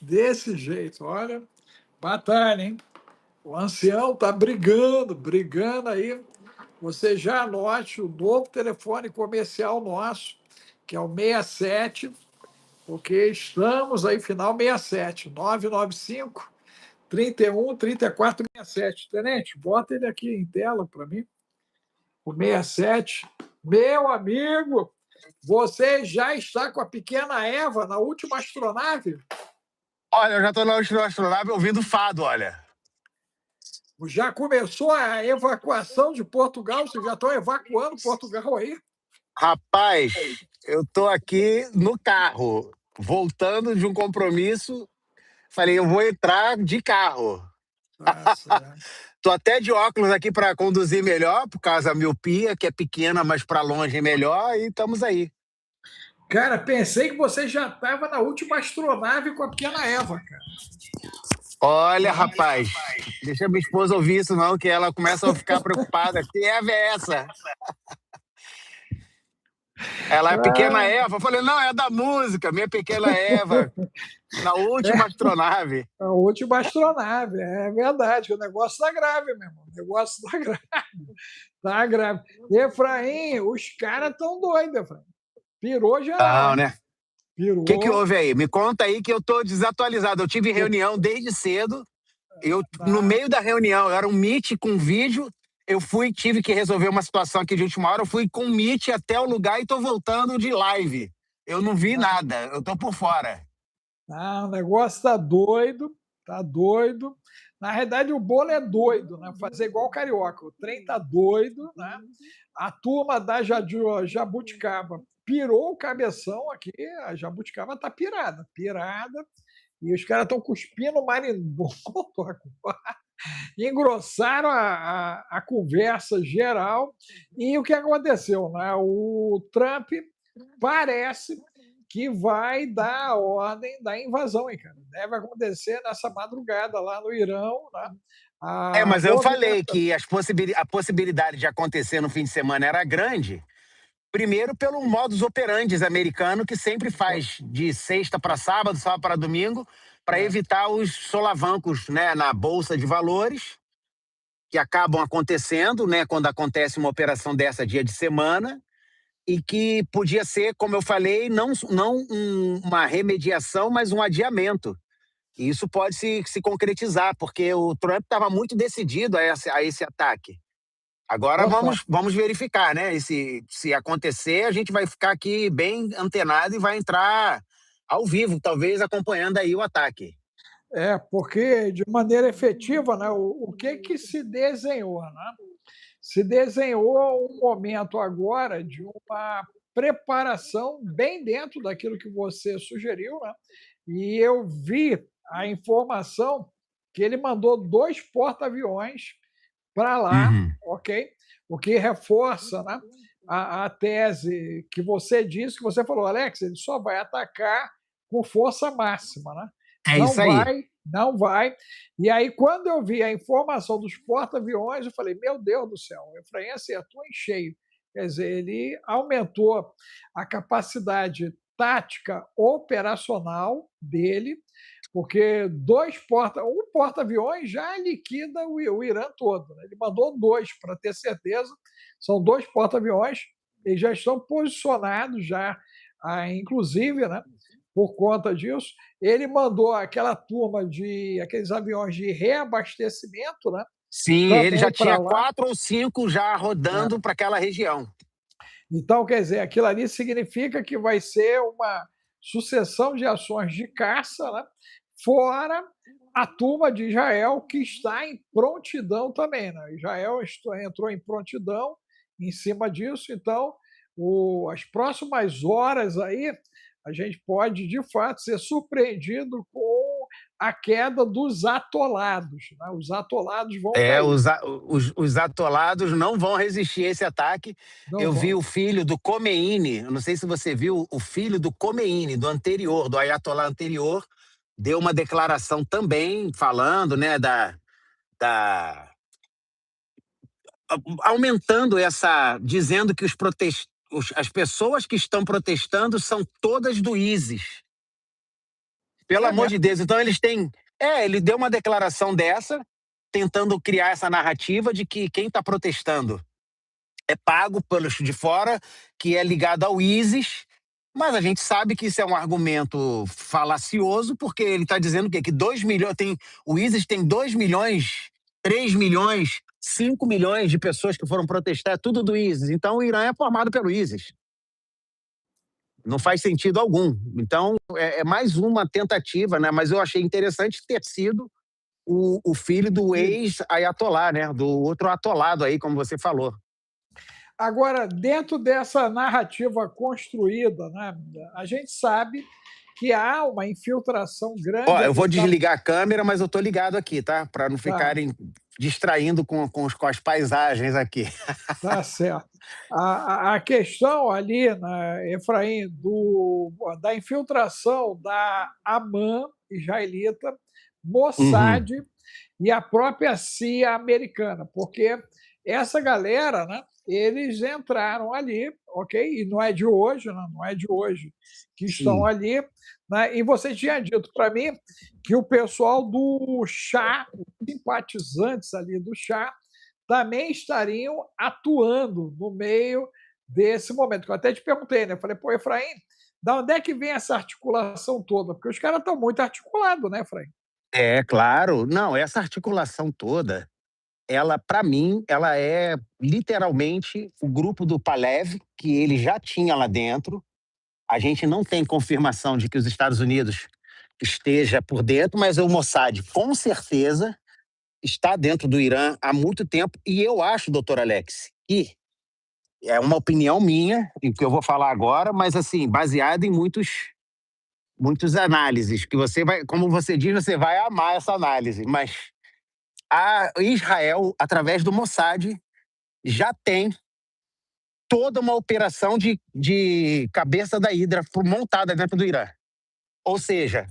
Desse jeito, olha, batalha, hein? O ancião tá brigando, brigando aí. Você já anote o novo telefone comercial nosso, que é o 67, porque estamos aí, final 67, 995 31 34 67. Tenente, bota ele aqui em tela para mim, o 67. Meu amigo, você já está com a pequena Eva na última astronave? Olha, eu já tô na astronave ouvindo fado, olha. Já começou a evacuação de Portugal? Vocês já estão evacuando Portugal aí? Rapaz, eu tô aqui no carro, voltando de um compromisso. Falei, eu vou entrar de carro. Tá certo. Tô até de óculos aqui para conduzir melhor, por causa da miopia, que é pequena, mas para longe é melhor, e estamos aí. Cara, pensei que você já estava na última astronave com a pequena Eva, cara. Olha, rapaz, deixa minha esposa ouvir isso não, que ela começa a ficar preocupada. Que Eva é essa? Ela é a pequena Ah, Eva. Eu falei, não, é da música, minha pequena Eva, na última é astronave. a última astronave, é verdade. O negócio tá grave, meu irmão. O negócio tá grave. Tá grave. Efraim, os caras estão doidos, Efraim. Pirou geral, Não, hein? né? O que Pirou. houve aí? Me conta aí que eu tô desatualizado. Eu tive reunião desde cedo. No Tá. meio da reunião, era um meet com vídeo. Tive que resolver uma situação aqui de última hora. Eu fui com meet até o lugar e tô voltando de live. Eu não vi nada, eu tô por fora. Ah, o negócio tá doido, tá doido. Na realidade, o bolo é doido, né? Fazer igual o carioca. O trem tá doido, né? A turma da Jabuticaba pirou o cabeção aqui. A Jabuticaba tá pirada, pirada. E os caras estão cuspindo marimbondo agora. Engrossaram a conversa geral. E o que aconteceu? Né? O Trump parece que vai dar a ordem da invasão, hein, cara. Deve acontecer nessa madrugada lá no Irão, né? A Mas eu falei movimentação. que a possibilidade de acontecer no fim de semana era grande. Primeiro, pelo modus operandi americano, que sempre faz de sexta para sábado para domingo, para evitar os solavancos, né, na bolsa de valores, que acabam acontecendo, né, quando acontece uma operação dessa dia de semana, e que podia ser, como eu falei, não uma remediação, mas um adiamento. E isso pode se concretizar, porque o Trump estava muito decidido a esse ataque. Agora Total. vamos verificar, né? E se acontecer, a gente vai ficar aqui bem antenado e vai entrar ao vivo, talvez acompanhando aí o ataque. Porque de maneira efetiva, né, o que que se desenhou, né? Se desenhou um momento agora de uma preparação bem dentro daquilo que você sugeriu, né? E eu vi a informação que ele mandou 2 porta-aviões para lá, Uhum. ok? O que reforça, né, a tese que você disse, que você falou, Alex, ele só vai atacar com força máxima, né? É Não isso aí. vai, não vai. E aí, quando eu vi a informação dos porta-aviões, eu falei, meu Deus do céu, o Efraim acertou em cheio. Quer dizer, ele aumentou a capacidade tática operacional dele, porque um porta-aviões já liquida o Irã todo. Né? Ele mandou 2 para ter certeza. São 2 porta-aviões, eles já estão posicionados já, inclusive, né? Por conta disso, ele mandou aquela turma de aqueles aviões de reabastecimento, né? Sim, ele já Também para tinha lá. 4 ou 5 já rodando É. para aquela região. Então, quer dizer, aquilo ali significa que vai ser uma sucessão de ações de caça, né? Fora a turma de Israel, que está em prontidão também. Né? Israel entrou em prontidão em cima disso, então as próximas horas aí a gente pode de fato ser surpreendido com a queda dos atolados. Né? Os atolados vão cair, Os atolados não vão resistir a esse ataque. não Eu vi vão. o filho do Khomeini, eu não sei se você viu, o filho do Khomeini, do anterior, do Ayatollah anterior, deu uma declaração também falando, né, da aumentando dizendo que as pessoas que estão protestando são todas do ISIS. Pelo É amor mesmo. de Deus. Então eles têm. Ele deu uma declaração dessa, tentando criar essa narrativa de que quem está protestando é pago pelos de fora, que é ligado ao ISIS, mas a gente sabe que isso é um argumento falacioso, porque ele está dizendo o quê? Que 2 milhões, o ISIS tem 2 milhões, 3 milhões, 5 milhões de pessoas que foram protestar, é tudo do ISIS. Então o Irã é formado pelo ISIS. Não faz sentido algum. Então é mais uma tentativa, né? Mas eu achei interessante ter sido o filho do ex-ayatolá, né? Do outro atolado aí, como você falou. Agora, dentro dessa narrativa construída, né, a gente sabe que há uma infiltração Ó, grande eu ali vou da. desligar a câmera, mas eu tô ligado aqui, tá? Para não Tá, ficarem distraindo com as paisagens aqui. tá certo. A questão ali, né, Efraim, da infiltração da AMAN israelita, Uhum. Mossad e a própria CIA americana, porque essa galera, né, eles entraram ali, ok? E não é de hoje, né, não é de hoje que estão Sim. ali, né? E você tinha dito para mim que o pessoal do chá, os simpatizantes ali do chá, também estariam atuando no meio desse momento. Eu até te perguntei, né? Eu falei, pô, Efraim, da onde é que vem essa articulação toda? Porque os caras estão muito articulados, né, Efraim? É, claro. Não, essa articulação toda, ela, para mim, ela é literalmente o grupo do Palev, que ele já tinha lá dentro. A gente não tem confirmação de que os Estados Unidos esteja por dentro, mas o Mossad, com certeza, está dentro do Irã há muito tempo. E eu acho, doutor Alex, que é uma opinião minha, e que eu vou falar agora, mas assim, baseada em muitos análises, que você vai, como você diz, você vai amar essa análise, mas a Israel, através do Mossad, já tem toda uma operação de cabeça da Hidra montada dentro do Irã. Ou seja,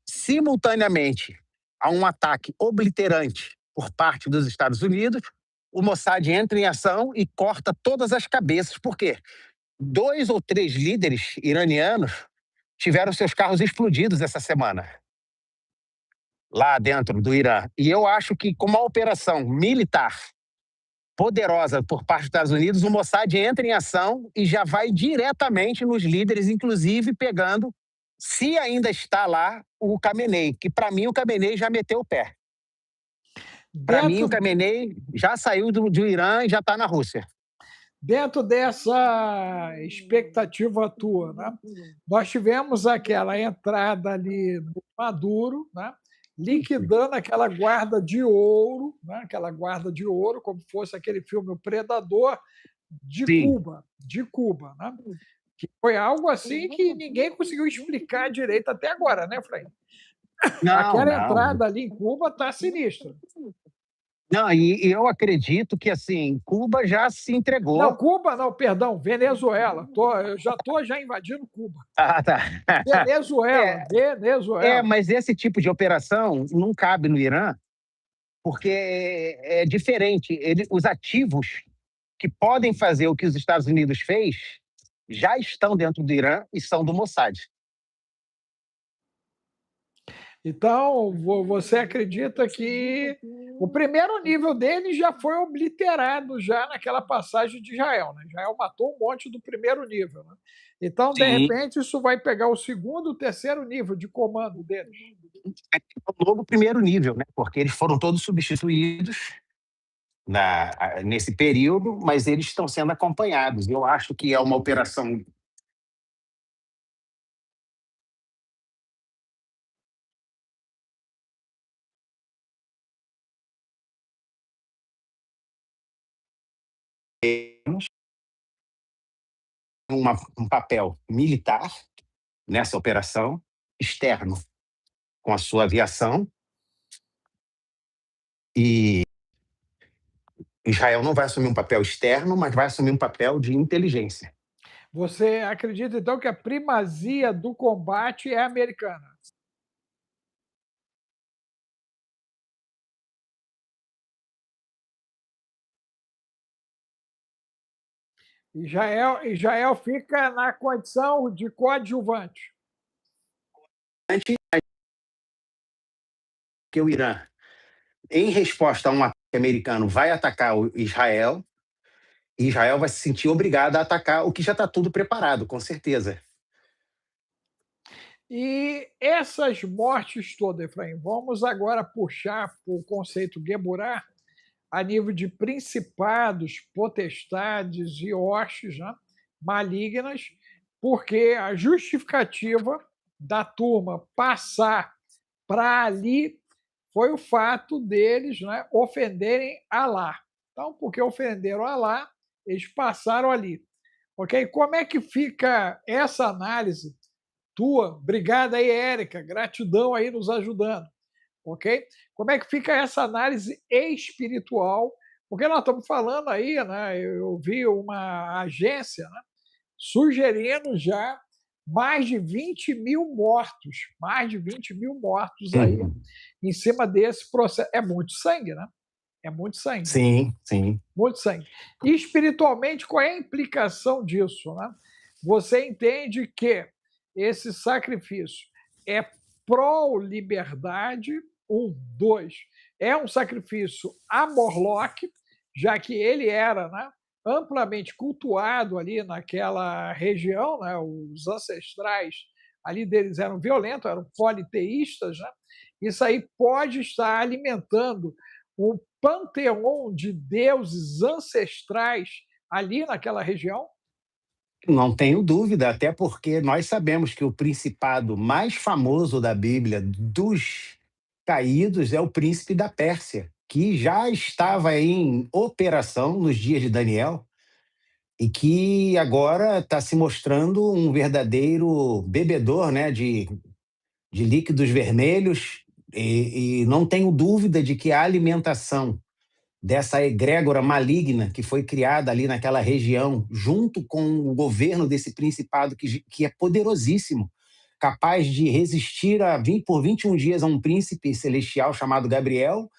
simultaneamente a um ataque obliterante por parte dos Estados Unidos, o Mossad entra em ação e corta todas as cabeças. Por quê? 2 ou 3 líderes iranianos tiveram seus carros explodidos essa semana, lá dentro do Irã. E eu acho que, com uma operação militar poderosa por parte dos Estados Unidos, o Mossad entra em ação e já vai diretamente nos líderes, inclusive pegando, se ainda está lá, o Khamenei, que para mim o Khamenei já meteu o pé. Para mim o Dentro, Khamenei já saiu do Irã e já está na Rússia. dentro dessa expectativa tua, né, nós tivemos aquela entrada ali do Maduro, né, liquidando aquela guarda de ouro, né, aquela guarda de ouro, como fosse aquele filme O Predador Sim. De Cuba, né? Que foi algo assim que ninguém conseguiu explicar direito até agora, né, Frei? Não, Aquela não. entrada ali em Cuba tá sinistra. Não, e eu acredito que assim, Cuba já se Não, entregou. Cuba não, perdão, Venezuela. Eu já estou já invadindo Cuba. Ah, tá. Venezuela, É, Venezuela. mas esse tipo de operação não cabe no Irã, porque é diferente. Os ativos que podem fazer o que os Estados Unidos fez já estão dentro do Irã e são do Mossad. Então, você acredita que o primeiro nível dele já foi obliterado já naquela passagem de Israel, né? Israel matou um monte do primeiro nível, né? Então, de Sim. repente, isso vai pegar o segundo, o terceiro nível de comando deles. É um novo primeiro nível, né? Porque eles foram todos substituídos nesse período, mas eles estão sendo acompanhados. Eu acho que é uma operação. Um papel militar nessa operação, externo, com a sua aviação, e Israel não vai assumir um papel externo, mas vai assumir um papel de inteligência. Você acredita, então, que a primazia do combate é americana? Israel fica na condição de coadjuvante. que o Irã, em resposta a um ataque americano, vai atacar o Israel, e Israel vai se sentir obrigado a atacar o que já está tudo preparado, com certeza. E essas mortes todas, Efraim, vamos agora puxar para o conceito Geburah a nível de principados, potestades e hostes, né, malignas, porque a justificativa da turma passar para ali foi o fato deles, né, ofenderem Alá. Então, porque ofenderam Alá, eles passaram ali. Ok? Como é que fica essa análise tua? Obrigado aí, Érica. Gratidão aí nos ajudando. Ok? Como é que fica essa análise espiritual? Porque nós estamos falando aí, né? Eu vi uma agência, né, sugerindo já mais de 20 mil mortos, mais de 20 mil mortos aí em cima desse processo. É muito sangue, né? É muito sangue. Sim, sim. Muito sangue. E espiritualmente, qual é a implicação disso? Né? Você entende que esse sacrifício é pró-liberdade, dois, é um sacrifício a Morlock, já que ele era, né, amplamente cultuado ali naquela região, né, os ancestrais ali deles eram violentos, eram politeístas, né? Isso aí pode estar alimentando o panteão de deuses ancestrais ali naquela região? Não tenho dúvida, até porque nós sabemos que o principado mais famoso da Bíblia dos caídos é o príncipe da Pérsia, que já estava em operação nos dias de Daniel e que agora está se mostrando um verdadeiro bebedor, né, de líquidos vermelhos, e não tenho dúvida de que a alimentação dessa egrégora maligna que foi criada ali naquela região, junto com o governo desse principado que é poderosíssimo, capaz de resistir por 21 dias a um príncipe celestial chamado Gabriel,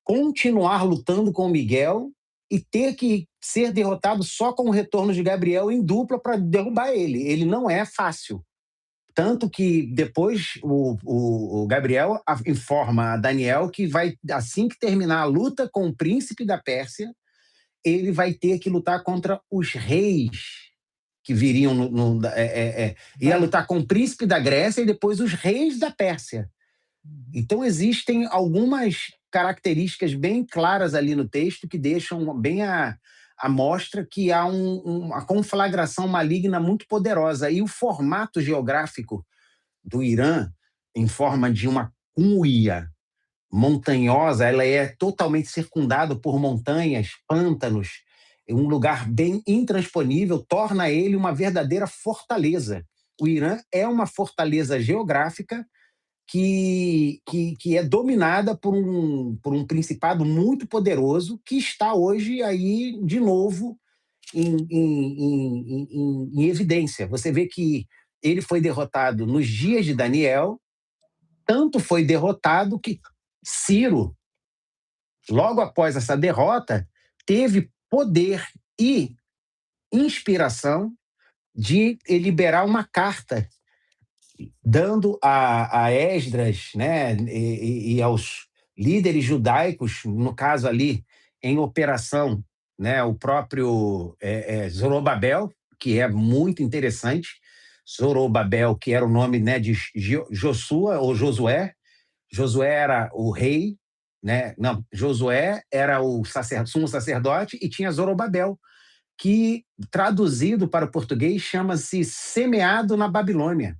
continuar lutando com Miguel e ter que ser derrotado só com o retorno de Gabriel em dupla para derrubar ele. Ele não é fácil. Tanto que depois o Gabriel informa a Daniel que vai, assim que terminar a luta com o príncipe da Pérsia, ele vai ter que lutar contra os reis que viriam ia lutar com o príncipe da Grécia e depois os reis da Pérsia. Então existem algumas características bem claras ali no texto que deixam bem a mostra que há uma conflagração maligna muito poderosa. E o formato geográfico do Irã, em forma de uma cuia montanhosa, ela é totalmente circundada por montanhas, pântanos, um lugar bem intransponível, torna ele uma verdadeira fortaleza. O Irã é uma fortaleza geográfica que é dominada por um principado muito poderoso que está hoje aí de novo em evidência. Você vê que ele foi derrotado nos dias de Daniel, tanto foi derrotado que Ciro, logo após essa derrota, teve poder e inspiração de liberar uma carta dando a Esdras, né, e aos líderes judaicos, no caso ali, em operação, né, o próprio Zorobabel, que é muito interessante, Zorobabel, que era o nome, né, de Josué ou Josué. Josué era o rei, né? Não, Josué era o sumo sacerdote e tinha Zorobabel, que traduzido para o português chama-se semeado na Babilônia.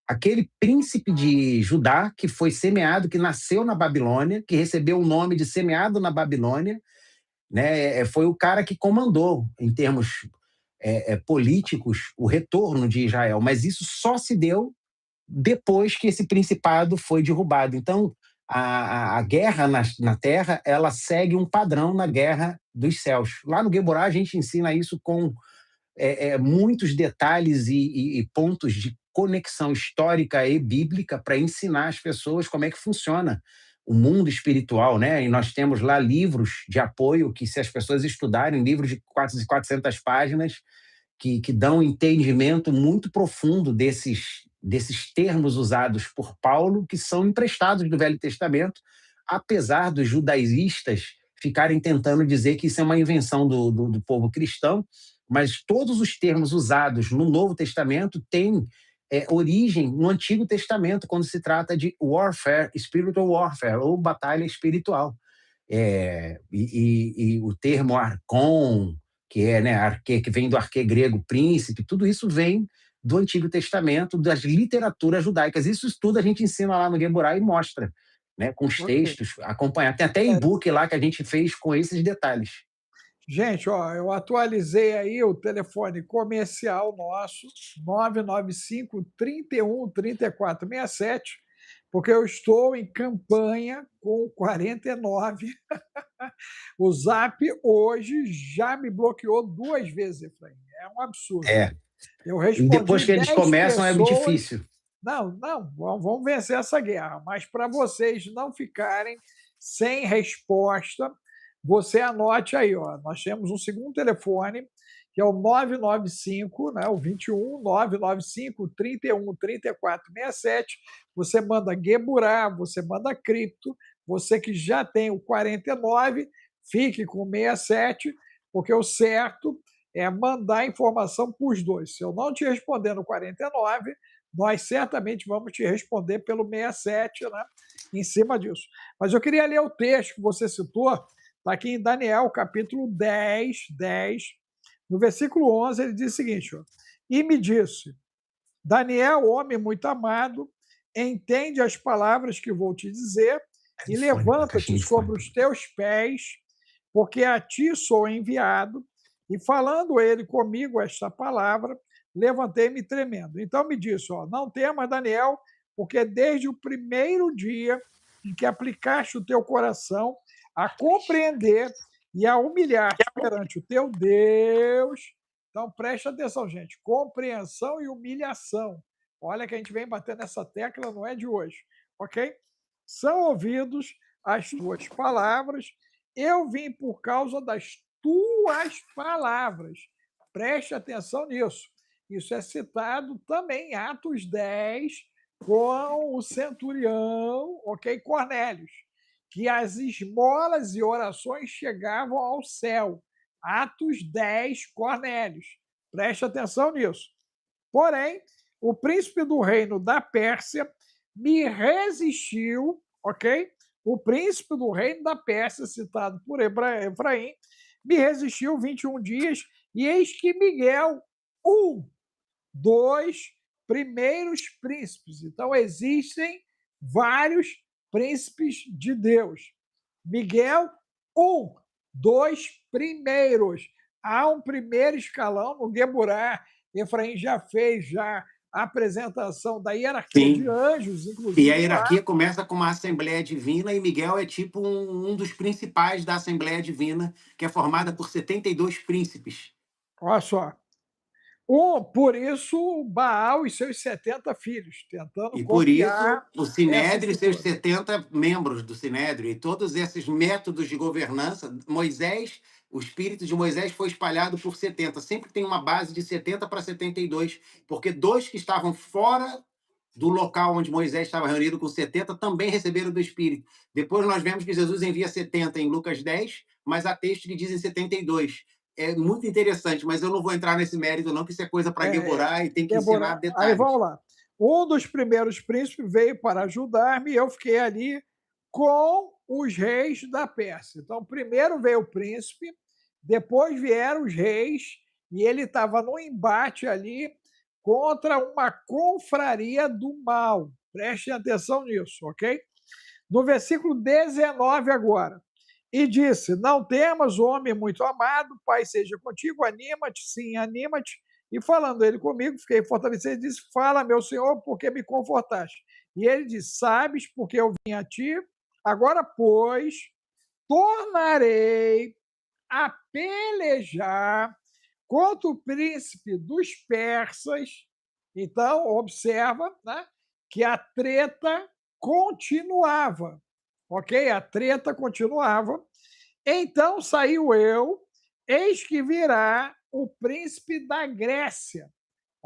Aquele príncipe de Judá que foi semeado, que nasceu na Babilônia, que recebeu o nome de semeado na Babilônia, né? Foi o cara que comandou, em termos políticos, o retorno de Israel. Mas isso só se deu depois que esse principado foi derrubado. Então, a guerra na terra, ela segue um padrão na guerra dos céus. Lá no Geborá, a gente ensina isso com muitos detalhes e pontos de conexão histórica e bíblica para ensinar as pessoas como é que funciona o mundo espiritual, né? E nós temos lá livros de apoio que, se as pessoas estudarem, livros de 400 páginas que dão um entendimento muito profundo desses termos usados por Paulo, que são emprestados do Velho Testamento, apesar dos judaístas ficarem tentando dizer que isso é uma invenção do povo cristão, mas todos os termos usados no Novo Testamento têm origem no Antigo Testamento, quando se trata de warfare, spiritual warfare, ou batalha espiritual. E o termo arcon, que é, né, arque, que vem do arque grego príncipe, tudo isso vem do Antigo Testamento, das literaturas judaicas. Isso tudo a gente ensina lá no Geburá e mostra, né, com os textos, acompanhar. Tem até e-book lá que a gente fez com esses detalhes. Gente, ó, eu atualizei aí o telefone comercial nosso, 995 31 34 67, porque eu estou em campanha com 49. O Zap hoje já me bloqueou 2 vezes, Efraim. É um absurdo. Eu E depois respondi que eles 10 começam é pessoas. difícil. Não, vamos vencer essa guerra. Mas para vocês não ficarem sem resposta, você anote aí, ó. Nós temos um segundo telefone, que é o 995, né, o 21 995 31 34 67. Você manda Geburá, você manda cripto. Você que já tem o 49, fique com o 67, porque o certo é mandar informação para os dois. Se eu não te responder no 49, nós certamente vamos te responder pelo 67, né, em cima disso. Mas eu queria ler o texto que você citou, está aqui em Daniel, capítulo 10, no versículo 11, ele diz o seguinte, ó, e me disse, Daniel, homem muito amado, entende as palavras que vou te dizer e levanta-te sobre os teus pés, porque a ti sou enviado. E falando ele comigo esta palavra, levantei-me tremendo. Então me disse, ó, não temas, Daniel, porque desde o primeiro dia em que aplicaste o teu coração a compreender e a humilhar-te perante o teu Deus. Então preste atenção, gente, compreensão e humilhação. Olha que a gente vem batendo essa tecla, não é de hoje, ok? São ouvidos as tuas palavras, eu vim por causa das tuas palavras. Preste atenção nisso. Isso é citado também em Atos 10, com o centurião, ok, Cornélios, que as esmolas e orações chegavam ao céu. Atos 10, Cornélios. Preste atenção nisso. Porém, o príncipe do reino da Pérsia me resistiu, ok? O príncipe do reino da Pérsia, citado por Efraim, me resistiu 21 dias, e eis que Miguel, dos primeiros príncipes. Então, existem vários príncipes de Deus. Miguel, dos primeiros. Há um primeiro escalão no Geburá. Efraim já fez a apresentação da hierarquia de anjos, inclusive. E a hierarquia começa com uma Assembleia Divina, e Miguel é tipo um dos principais da Assembleia Divina, que é formada por 72 príncipes. Olha só. Por isso, Baal e seus 70 filhos, tentando e por isso, copiar o Sinédrio e essa seus estrutura. 70 membros do Sinédrio, e todos esses métodos de governança, Moisés, o espírito de Moisés foi espalhado por 70. Sempre tem uma base de 70 para 72, porque 2 que estavam fora do local onde Moisés estava reunido com 70 também receberam do Espírito. Depois nós vemos que Jesus envia 70 em Lucas 10, mas há textos que dizem 72. É muito interessante, mas eu não vou entrar nesse mérito não, que isso é coisa para Geburá e tem que ensinar detalhes. Aí vamos lá. Um dos primeiros príncipes veio para ajudar-me e eu fiquei ali com os reis da Pérsia. Então, primeiro veio o príncipe, depois vieram os reis, e ele estava num embate ali contra uma confraria do mal. Prestem atenção nisso, ok? No versículo 19 agora. E disse, não temas, homem muito amado, Pai seja contigo, anima-te, sim, anima-te. E falando ele comigo, fiquei fortalecido e disse, fala, meu Senhor, porque me confortaste. E ele disse, sabes, porque eu vim a ti, agora, pois, tornarei a pelejar contra o príncipe dos persas. Então, observa, né, que a treta continuava, ok? A treta continuava. Então saiu eu, eis que virá o príncipe da Grécia,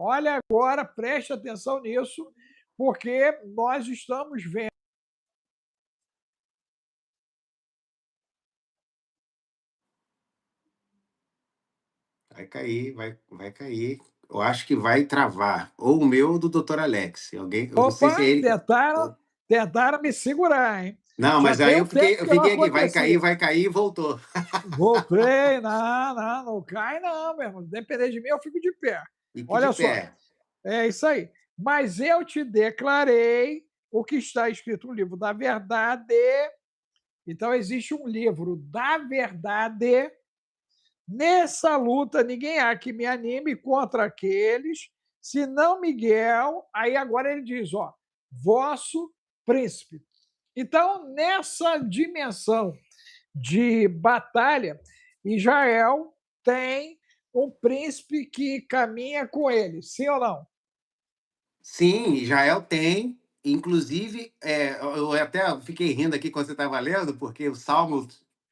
Olha agora, preste atenção nisso, porque nós estamos vendo. Vai cair, vai cair. Eu acho que vai travar. Ou o meu ou do Dr. Alex. Alguém, eu não sei se é Opa, ele. tentaram me segurar, hein? Não, Já mas tem aí um tempo eu que não fiquei aqui, acontecia. vai cair e voltou. Voltei, não cai não, meu irmão. Depender de mim, eu fico de pé. Fique de Olha só, pé. é isso aí. Mas eu te declarei o que está escrito no livro da verdade. Então, existe um livro da verdade. Nessa luta, ninguém há que me anime contra aqueles, senão Miguel. Aí agora ele diz: ó, vosso príncipe. Então, nessa dimensão de batalha, Israel tem um príncipe que caminha com ele, sim ou não? Sim, Israel tem. Inclusive, eu até fiquei rindo aqui quando você estava lendo, porque o Salmo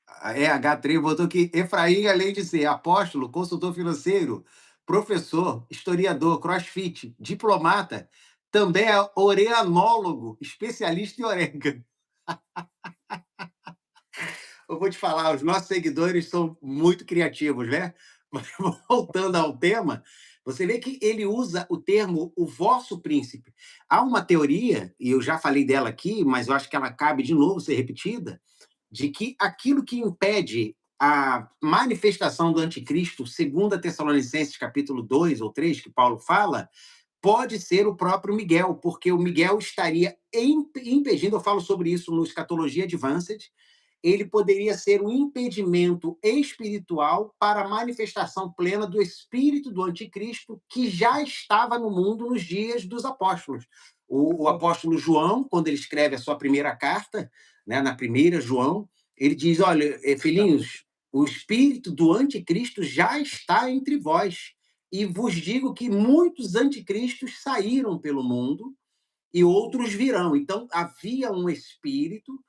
EH3 botou que Efraim, além de ser apóstolo, consultor financeiro, professor, historiador, crossfit, diplomata, também é oreanólogo, especialista em orégano. Eu vou te falar, os nossos seguidores são muito criativos, né? Mas voltando ao tema, você vê que ele usa o termo o vosso príncipe. Há uma teoria, e eu já falei dela aqui, mas eu acho que ela cabe de novo ser repetida, de que aquilo que impede a manifestação do anticristo, segundo a Tessalonicenses capítulo 2 ou 3, que Paulo fala, pode ser o próprio Miguel, porque o Miguel estaria impedindo, eu falo sobre isso no Escatologia Advanced, ele poderia ser um impedimento espiritual para a manifestação plena do espírito do anticristo que já estava no mundo nos dias dos apóstolos. O apóstolo João, quando ele escreve a sua primeira carta, né, na primeira João, ele diz, olha, filhinhos, o espírito do anticristo já está entre vós, e vos digo que muitos anticristos saíram pelo mundo e outros virão. Então, havia um espírito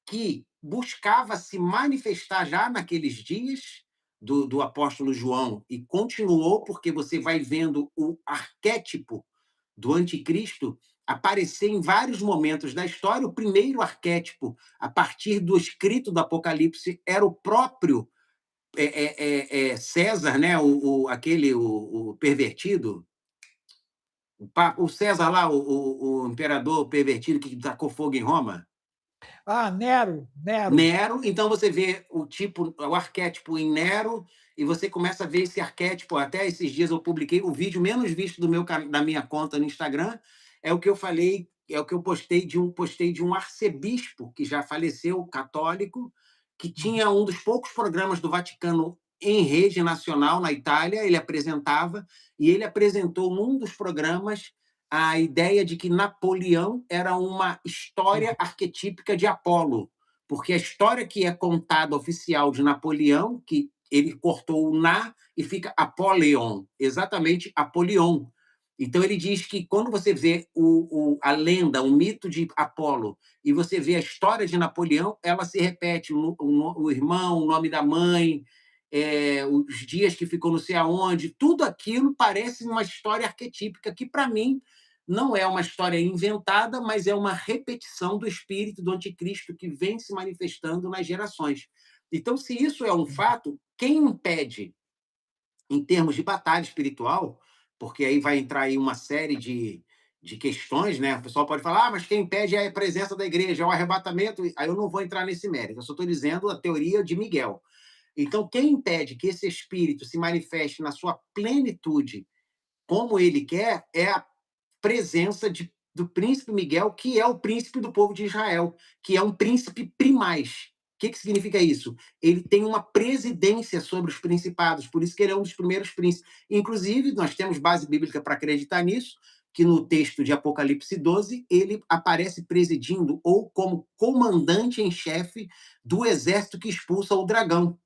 que buscava se manifestar já naqueles dias do apóstolo João e continuou, porque você vai vendo o arquétipo do anticristo aparecer em vários momentos da história. O primeiro arquétipo, a partir do escrito do Apocalipse, era o próprio César, né? O pervertido, o César lá, o imperador pervertido que tacou fogo em Roma. Ah, Nero. Nero, então você vê o arquétipo em Nero, e você começa a ver esse arquétipo. Até esses dias eu publiquei o vídeo menos visto da minha conta no Instagram, é o que eu falei, é o que eu postei de um arcebispo que já faleceu, católico, que tinha um dos poucos programas do Vaticano em rede nacional na Itália, ele apresentava, e ele apresentou num dos programas a ideia de que Napoleão era uma história arquetípica de Apolo, porque a história que é contada oficial de Napoleão, que ele cortou o na e fica Apoleon, exatamente Apolion. Então ele diz que quando você vê a lenda, o mito de Apolo, e você vê a história de Napoleão, ela se repete, o irmão, o nome da mãe, os dias que ficou não sei aonde, tudo aquilo parece uma história arquetípica que, para mim, não é uma história inventada, mas é uma repetição do espírito do anticristo que vem se manifestando nas gerações. Então, se isso é um fato, quem impede, em termos de batalha espiritual, porque aí vai entrar aí uma série de questões, né? O pessoal pode falar, mas quem impede é a presença da igreja, é o arrebatamento. Aí eu não vou entrar nesse mérito, eu só estou dizendo a teoria de Miguel. Então, quem impede que esse espírito se manifeste na sua plenitude, como ele quer, é a presença do príncipe Miguel, que é o príncipe do povo de Israel, que é um príncipe primaz. O que significa isso? Ele tem uma presidência sobre os principados, por isso que ele é um dos primeiros príncipes. Inclusive, nós temos base bíblica para acreditar nisso, que no texto de Apocalipse 12, ele aparece presidindo ou como comandante em chefe do exército que expulsa o dragão.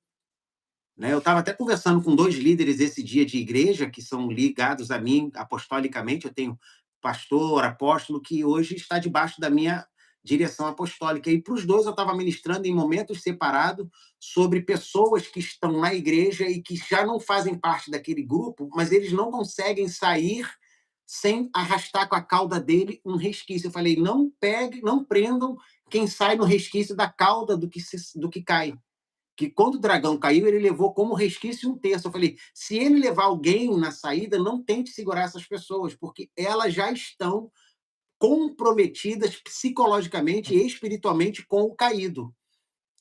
Né? Eu estava até conversando com 2 líderes esse dia de igreja, que são ligados a mim apostolicamente. Eu tenho pastor, apóstolo, que hoje está debaixo da minha direção apostólica. E para os dois eu estava ministrando em momentos separados sobre pessoas que estão na igreja e que já não fazem parte daquele grupo, mas eles não conseguem sair sem arrastar com a cauda dele um resquício. Eu falei, não prendam quem sai no resquício da cauda do que cai. Que quando o dragão caiu, ele levou como resquício 1/3. Eu falei, se ele levar alguém na saída, não tente segurar essas pessoas, porque elas já estão comprometidas psicologicamente e espiritualmente com o caído.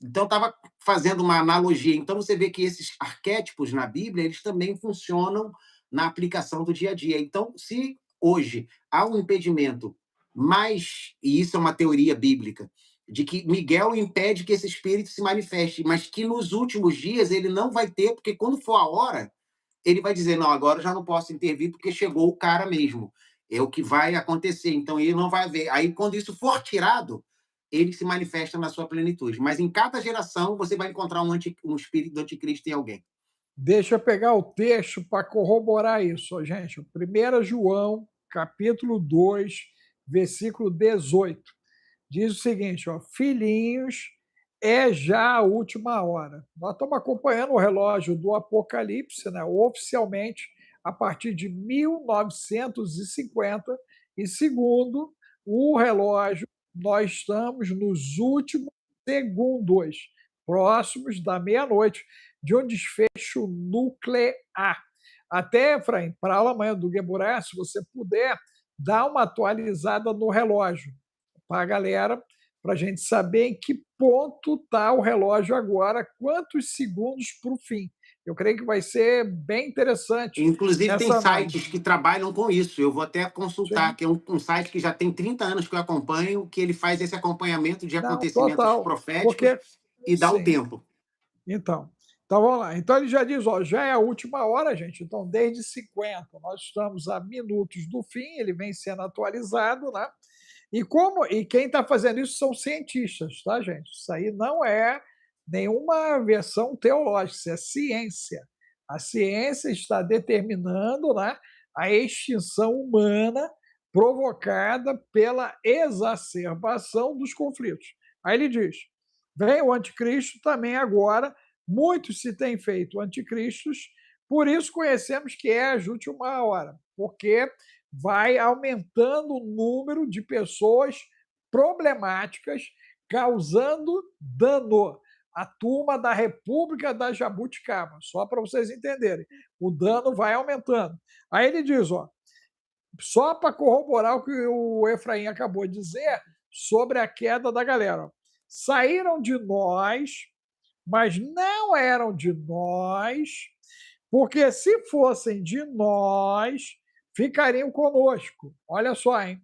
Então, estava fazendo uma analogia. Então, você vê que esses arquétipos na Bíblia, eles também funcionam na aplicação do dia a dia. Então, se hoje há um impedimento mais, e isso é uma teoria bíblica, de que Miguel impede que esse espírito se manifeste, mas que nos últimos dias ele não vai ter, porque quando for a hora, ele vai dizer, não, agora eu já não posso intervir porque chegou o cara mesmo. É o que vai acontecer. Então, ele não vai ver. Aí, quando isso for tirado, ele se manifesta na sua plenitude. Mas em cada geração, você vai encontrar um espírito do anticristo em alguém. Deixa eu pegar o texto para corroborar isso, ó, gente. 1 João, capítulo 2, versículo 18. Diz o seguinte, ó, filhinhos, é já a última hora. Nós estamos acompanhando o relógio do Apocalipse, né, oficialmente, a partir de 1950, e segundo o relógio, nós estamos nos últimos segundos, próximos da meia-noite, de um desfecho nuclear. Até, Efraim, para a amanhã do Geburá, se você puder, dá uma atualizada no relógio para a galera, para a gente saber em que ponto está o relógio agora, quantos segundos para o fim. Eu creio que vai ser bem interessante. Inclusive, tem essa sites análise. que trabalham com isso. Eu vou até consultar, Sim. que é um site que já tem 30 anos que eu acompanho, que ele faz esse acompanhamento de Não, acontecimentos total. proféticos Porque, e dá o sim. tempo. Então vamos lá. Então ele já diz, ó, já é a última hora, gente. Então, desde 50, nós estamos a minutos do fim, ele vem sendo atualizado, né? E quem está fazendo isso são cientistas, tá, gente? Isso aí não é nenhuma versão teológica, isso é ciência. A ciência está determinando, né, a extinção humana provocada pela exacerbação dos conflitos. Aí ele diz: vem o anticristo também agora, muitos se têm feito anticristos, por isso conhecemos que é a última hora, porque vai aumentando o número de pessoas problemáticas causando dano. A turma da República da Jabuticaba, só para vocês entenderem, o dano vai aumentando. Aí ele diz, ó, só para corroborar o que o Efraim acabou de dizer sobre a queda da galera. Ó, saíram de nós, mas não eram de nós, porque se fossem de nós, ficariam conosco. Olha só, hein?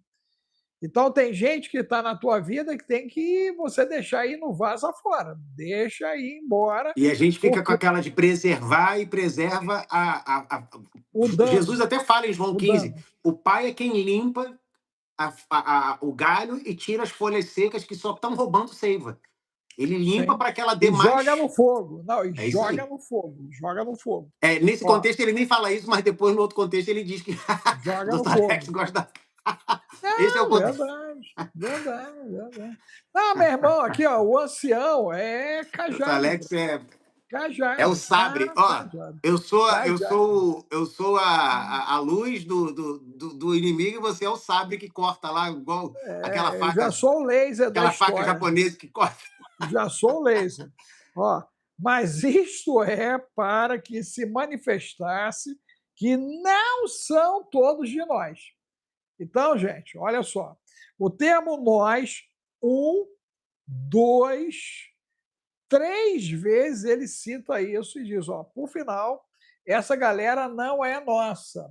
Então tem gente que está na tua vida que tem que você deixar ir no vaza fora. Deixa ir embora. E a gente fica com aquela de preservar e preserva o dano. Jesus até fala em João 15, o pai é quem limpa o galho e tira as folhas secas que só estão roubando seiva. Ele limpa para que ela dê mais... joga no fogo. Não, É joga no fogo. Joga no fogo. Nesse contexto ele nem fala isso, mas depois no outro contexto ele diz que joga o Dr. Alex gosta da... Esse é o contexto. Verdade. Não, meu irmão, aqui, ó, o ancião é cajado. O Alex cajado. É o sabre. Ó, eu sou a luz do inimigo e você é o sabre que corta lá, igual aquela faca. Já sou o laser da história. Aquela faca japonesa que corta. Já sou o laser. Ó, mas isto é para que se manifestasse que não são todos de nós. Então, gente, olha só. O termo nós, 1, 2, 3 vezes ele cita isso e diz, ó, por final, essa galera não é nossa.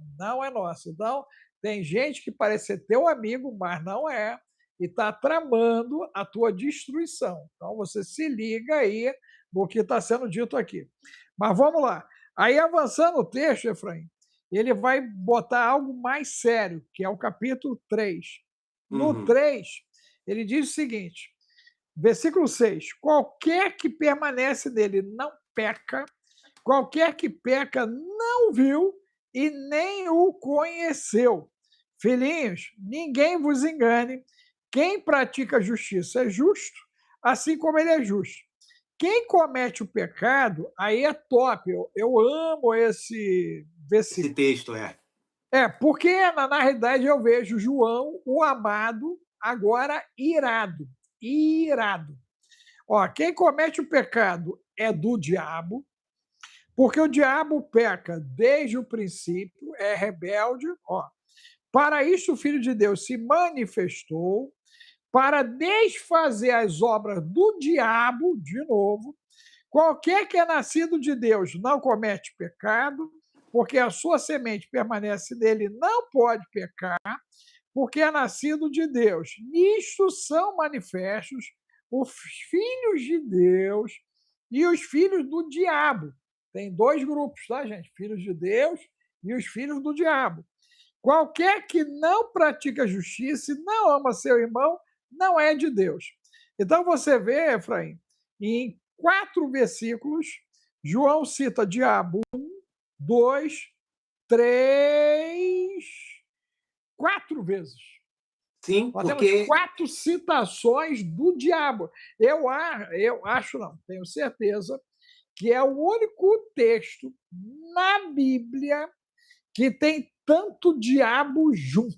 Então, tem gente que parece ser teu amigo, mas não é, e está tramando a tua destruição. Então, você se liga aí no que está sendo dito aqui. Mas vamos lá. Aí, avançando o texto, Efraim, ele vai botar algo mais sério, que é o capítulo 3. No 3, ele diz o seguinte, versículo 6, qualquer que permanece nele não peca, qualquer que peca não viu e nem o conheceu. Filhinhos, ninguém vos engane, quem pratica justiça é justo, assim como ele é justo. Quem comete o pecado, aí é top. Eu amo esse versículo. Esse texto, Porque na realidade eu vejo João, o amado, agora irado. Irado. Ó, quem comete o pecado é do diabo, porque o diabo peca desde o princípio, é rebelde. Ó, para isso o Filho de Deus se manifestou, para desfazer as obras do diabo, de novo. Qualquer que é nascido de Deus não comete pecado, porque a sua semente permanece nele, não pode pecar, porque é nascido de Deus. Nisto são manifestos os filhos de Deus e os filhos do diabo. Tem dois grupos, tá, gente? Filhos de Deus e os filhos do diabo. Qualquer que não pratica justiça e não ama seu irmão, não é de Deus. Então você vê, Efraim, em 4 versículos, João cita diabo 2, 3, 4 vezes. Sim, Nós porque... temos 4 citações do diabo. Eu acho, não, tenho certeza, que é o único texto na Bíblia que tem tanto diabo junto,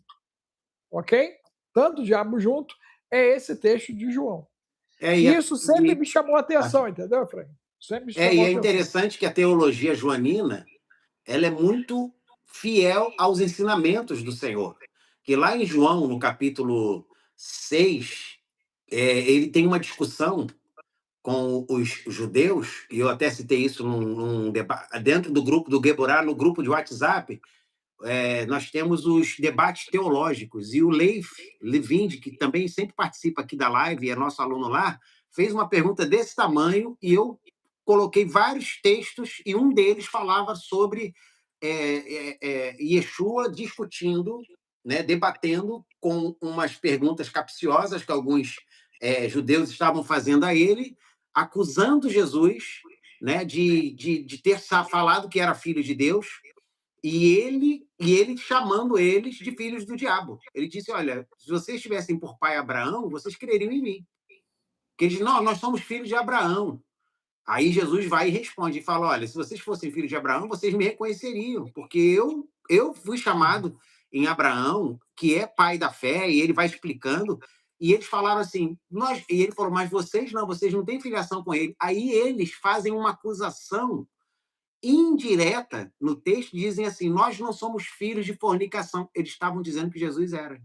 ok? Tanto diabo junto é esse texto de João. E isso sempre me chamou a atenção, entendeu, Efraim? Sempre me chamou e a é atenção. interessante que a teologia joanina ela é muito fiel aos ensinamentos do Senhor. Que lá em João, no capítulo 6, ele tem uma discussão com os judeus, e eu até citei isso dentro do grupo do Geborá, no grupo de WhatsApp, nós temos os debates teológicos, e o Leif Levinde, que também sempre participa aqui da live, e é nosso aluno lá, fez uma pergunta desse tamanho, e eu coloquei vários textos, e um deles falava sobre Yeshua discutindo, né, debatendo com umas perguntas capciosas que alguns judeus estavam fazendo a ele, acusando Jesus, né, de ter falado que era filho de Deus, e ele chamando eles de filhos do diabo. Ele disse, olha, se vocês tivessem por pai Abraão, vocês creriam em mim. Porque eles dizem, não, nós somos filhos de Abraão. Aí Jesus vai e responde e fala, olha, se vocês fossem filhos de Abraão, vocês me reconheceriam, porque eu fui chamado em Abraão, que é pai da fé, e ele vai explicando, e eles falaram assim, e ele falou, mas vocês não têm filiação com ele. Aí eles fazem uma acusação indireta no texto, dizem assim, nós não somos filhos de fornicação. Eles estavam dizendo que Jesus era.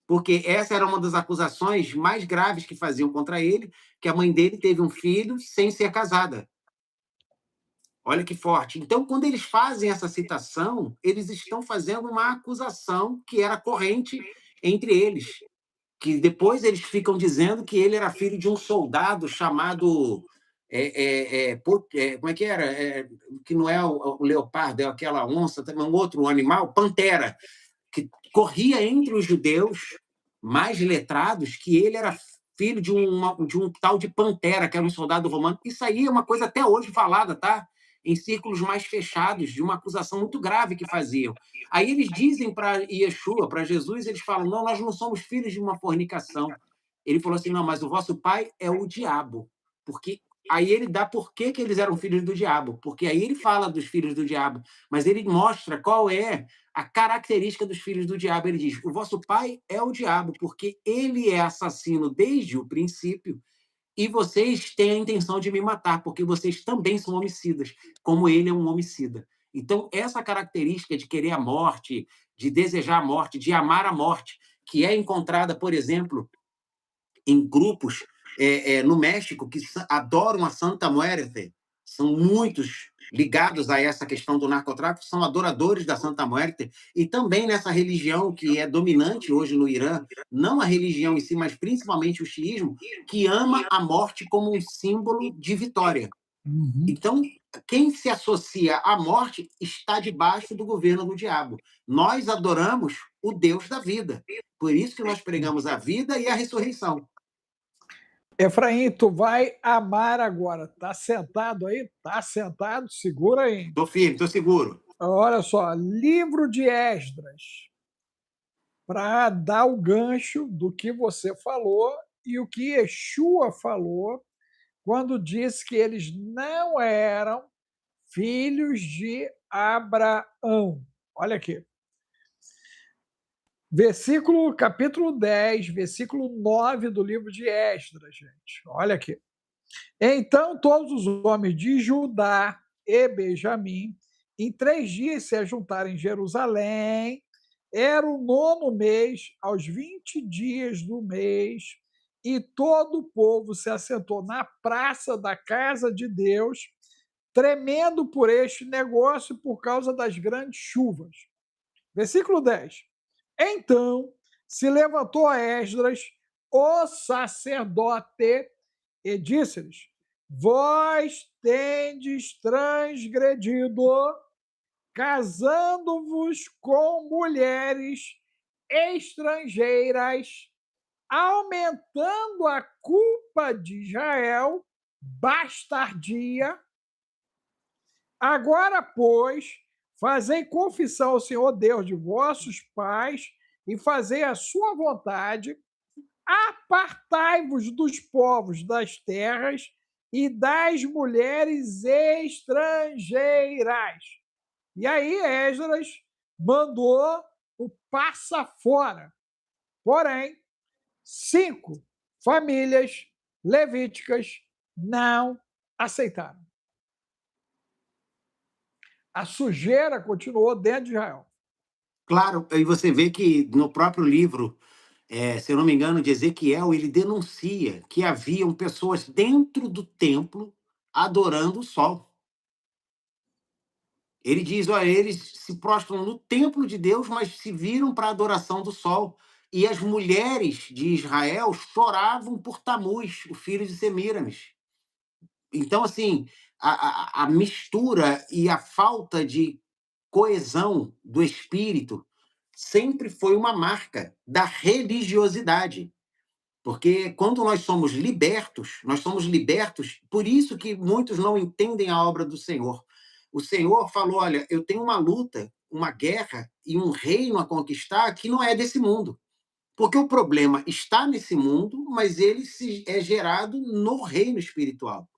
Porque essa era uma das acusações mais graves que faziam contra ele, que a mãe dele teve um filho sem ser casada. Olha que forte. Então, quando eles fazem essa citação, eles estão fazendo uma acusação que era corrente entre eles. Que depois eles ficam dizendo que ele era filho de um soldado chamado... como é que era? Que não é o leopardo, é aquela onça, também um outro animal, pantera, que corria entre os judeus mais letrados, que ele era filho de um tal de Pantera, que era um soldado romano. Isso aí é uma coisa até hoje falada, tá? Em círculos mais fechados, de uma acusação muito grave que faziam. Aí eles dizem para Yeshua, para Jesus, eles falam, não, nós não somos filhos de uma fornicação. Ele falou assim, não, mas o vosso pai é o diabo. Porque aí ele dá por que eles eram filhos do diabo. Porque aí ele fala dos filhos do diabo, mas ele mostra qual é a característica dos filhos do diabo. Ele diz, o vosso pai é o diabo, porque ele é assassino desde o princípio, e vocês têm a intenção de me matar, porque vocês também são homicidas, como ele é um homicida. Então, essa característica de querer a morte, de desejar a morte, de amar a morte, que é encontrada, por exemplo, em grupos no México que adoram a Santa Muerte, são muitos ligados a essa questão do narcotráfico, são adoradores da Santa Muerte, e também nessa religião que é dominante hoje no Irã, não a religião em si, mas principalmente o xiismo, que ama a morte como um símbolo de vitória. Uhum. Então, quem se associa à morte está debaixo do governo do diabo. Nós adoramos o Deus da vida. Por isso que nós pregamos a vida e a ressurreição. Efraim, tu vai amar agora. Tá sentado aí? Tá sentado? Segura aí. Estou firme, estou seguro. Olha só, livro de Esdras, para dar o gancho do que você falou e o que Yeshua falou quando disse que eles não eram filhos de Abraão. Olha aqui. Capítulo 10, versículo 9 do livro de Esdras, gente. Olha aqui. Então todos os homens de Judá e Benjamim, em 3 dias se ajuntaram em Jerusalém. Era o 9º mês, aos 20 dias do mês, e todo o povo se assentou na praça da casa de Deus, tremendo por este negócio por causa das grandes chuvas. Versículo 10. Então se levantou Esdras, o sacerdote, e disse-lhes: Vós tendes transgredido, casando-vos com mulheres estrangeiras, aumentando a culpa de Israel, bastardia. Agora, pois, fazei confissão ao Senhor Deus de vossos pais e fazei a sua vontade. Apartai-vos dos povos das terras e das mulheres estrangeiras. E aí Esdras mandou o passa fora. Porém, 5 famílias levíticas não aceitaram. A sujeira continuou dentro de Israel. Claro, e você vê que no próprio livro, se eu não me engano, de Ezequiel, ele denuncia que haviam pessoas dentro do templo adorando o sol. Ele diz, olha, eles se prostram no templo de Deus, mas se viram para a adoração do sol. E as mulheres de Israel choravam por Tamuz, o filho de Semíramis. Então, assim, a mistura e a falta de coesão do espírito sempre foi uma marca da religiosidade. Porque quando nós somos libertos, por isso que muitos não entendem a obra do Senhor. O Senhor falou, olha, eu tenho uma luta, uma guerra e um reino a conquistar que não é desse mundo. Porque o problema está nesse mundo, mas ele é gerado no reino espiritual.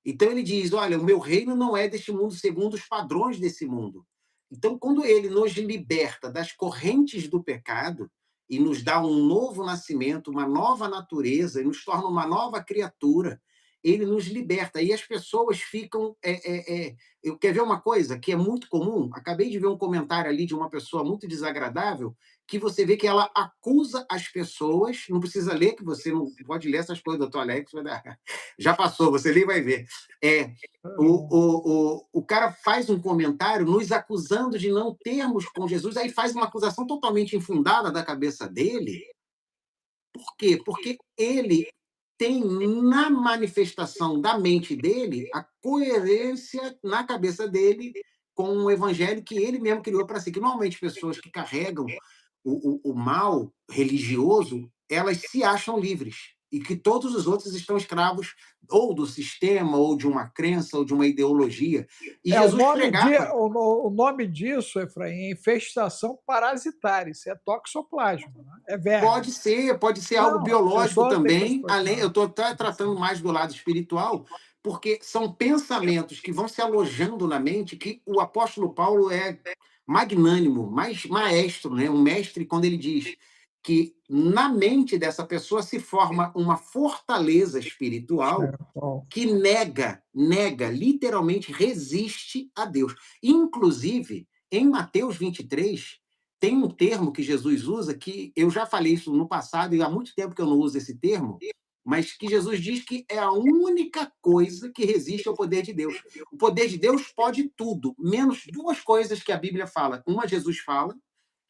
Então ele diz, olha, o meu reino não é deste mundo segundo os padrões desse mundo. Então, quando ele nos liberta das correntes do pecado e nos dá um novo nascimento, uma nova natureza, e nos torna uma nova criatura, ele nos liberta. E as pessoas ficam... Eu quero ver uma coisa que é muito comum? Acabei de ver um comentário ali de uma pessoa muito desagradável, que você vê que ela acusa as pessoas, não precisa ler, que você não pode ler essas coisas, doutor Alex, já passou, você lê e vai ver. O cara faz um comentário nos acusando de não termos com Jesus, aí faz uma acusação totalmente infundada da cabeça dele. Por quê? Porque ele tem na manifestação da mente dele a coerência na cabeça dele com um evangelho que ele mesmo criou para si. Que normalmente pessoas que carregam o mal religioso, elas se acham livres. E que todos os outros estão escravos ou do sistema, ou de uma crença, ou de uma ideologia. E Jesus pregava... O nome disso, Efraim, é infestação parasitária. Isso é toxoplasma, né? É verme. Pode ser algo biológico também. Eu estou até tratando mais do lado espiritual, porque são pensamentos que vão se alojando na mente, que o apóstolo Paulo é magnânimo, maestro, né? Um mestre, quando ele diz que na mente dessa pessoa se forma uma fortaleza espiritual que nega, literalmente resiste a Deus. Inclusive, em Mateus 23, tem um termo que Jesus usa, que eu já falei isso no passado, e há muito tempo que eu não uso esse termo, mas que Jesus diz que é a única coisa que resiste ao poder de Deus. O poder de Deus pode tudo, menos 2 coisas que a Bíblia fala. Uma, Jesus fala.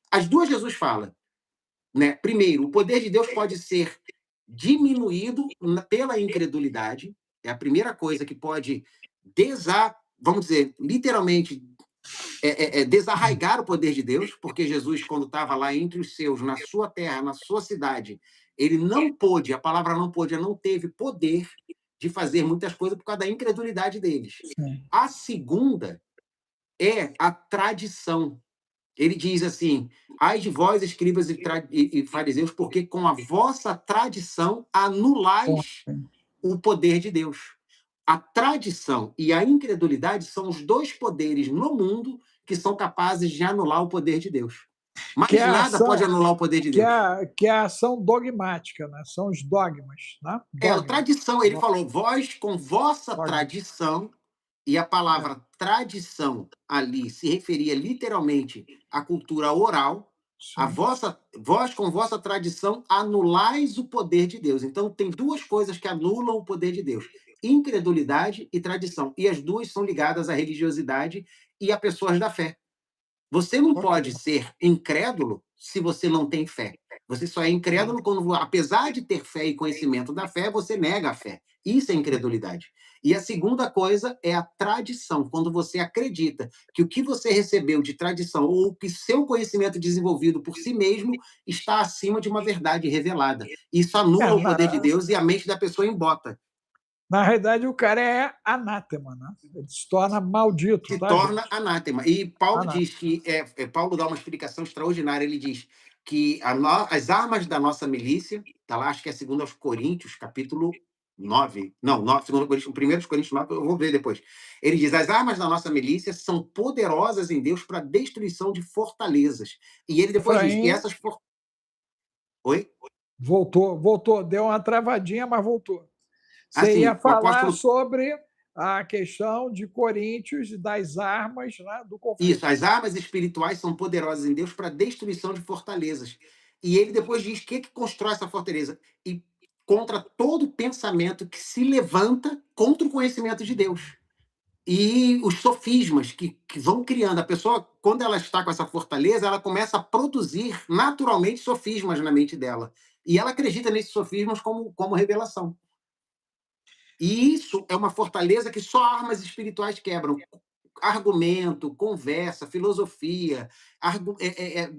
As 2, Jesus fala. Né? Primeiro, o poder de Deus pode ser diminuído pela incredulidade. É a primeira coisa que pode vamos dizer, literalmente, desarraigar o poder de Deus, porque Jesus, quando estava lá entre os seus, na sua terra, na sua cidade, ele não pôde, a palavra não pôde, não teve poder de fazer muitas coisas por causa da incredulidade deles. Sim. A segunda é a tradição. Ele diz assim, ai de vós, escribas e fariseus, porque com a vossa tradição anulais o poder de Deus. A tradição e a incredulidade são os 2 poderes no mundo que são capazes de anular o poder de Deus. Mais Que é a nada ação, pode anular o poder de que Deus. que é a ação dogmática, né? São os dogmas. Né? A tradição, ele falou, vós com vossa tradição, e a palavra tradição ali se referia literalmente à cultura oral. Vós com vossa tradição anulais o poder de Deus. Então, tem duas coisas que anulam o poder de Deus: incredulidade e tradição. E as duas são ligadas à religiosidade e a pessoas da fé. Você não pode ser incrédulo se você não tem fé. Você só é incrédulo quando, apesar de ter fé e conhecimento da fé, você nega a fé. Isso é incredulidade. E a segunda coisa é a tradição, quando você acredita que o que você recebeu de tradição ou que seu conhecimento desenvolvido por si mesmo está acima de uma verdade revelada. Isso anula o poder de Deus e a mente da pessoa embota. Na realidade, o cara é anátema, né? Ele se torna maldito. Se torna anátema. E Paulo diz que Paulo dá uma explicação extraordinária. Ele diz que as armas da nossa milícia, tá lá, acho que é 2 aos Coríntios, capítulo 9. Não, 2 Coríntios, 1 Coríntios 9, eu vou ver depois. Ele diz: as armas da nossa milícia são poderosas em Deus para destruição de fortalezas. E ele depois diz que essas Oi? Voltou. Deu uma travadinha, mas voltou. Você ia falar sobre a questão de Coríntios, das armas, né, do conflito. Isso, as armas espirituais são poderosas em Deus para destruição de fortalezas. E ele depois diz que constrói essa fortaleza? E contra todo pensamento que se levanta contra o conhecimento de Deus. E os sofismas que vão criando. A pessoa, quando ela está com essa fortaleza, ela começa a produzir naturalmente sofismas na mente dela. E ela acredita nesses sofismas como revelação. E isso é uma fortaleza que só armas espirituais quebram. Argumento, conversa, filosofia.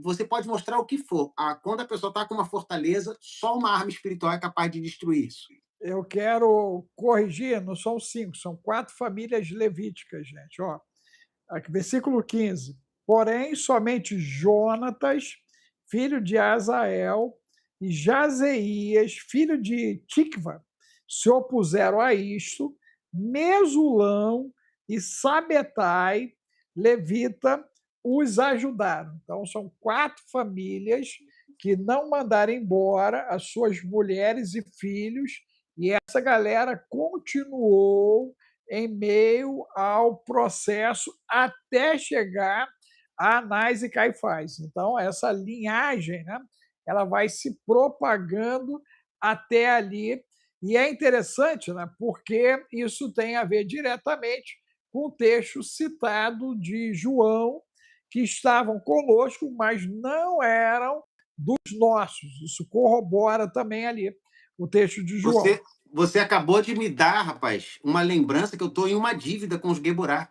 Você pode mostrar o que for. Quando a pessoa está com uma fortaleza, só uma arma espiritual é capaz de destruir isso. Eu quero corrigir, não são 5, são 4 famílias levíticas, gente. Ó, aqui, versículo 15. Porém, somente Jonatas, filho de Azael, e Jazeías, filho de Tikva, se opuseram a isto. Mesulão e Sabetai, levita, os ajudaram. Então, são 4 famílias que não mandaram embora as suas mulheres e filhos, e essa galera continuou em meio ao processo até chegar a Anás e Caifás. Então, essa linhagem, né, ela vai se propagando até ali. E é interessante, né, porque isso tem a ver diretamente com o texto citado de João, que estavam conosco, mas não eram dos nossos. Isso corrobora também ali o texto de João. Você acabou de me dar, rapaz, uma lembrança que eu estou em uma dívida com os Geburá.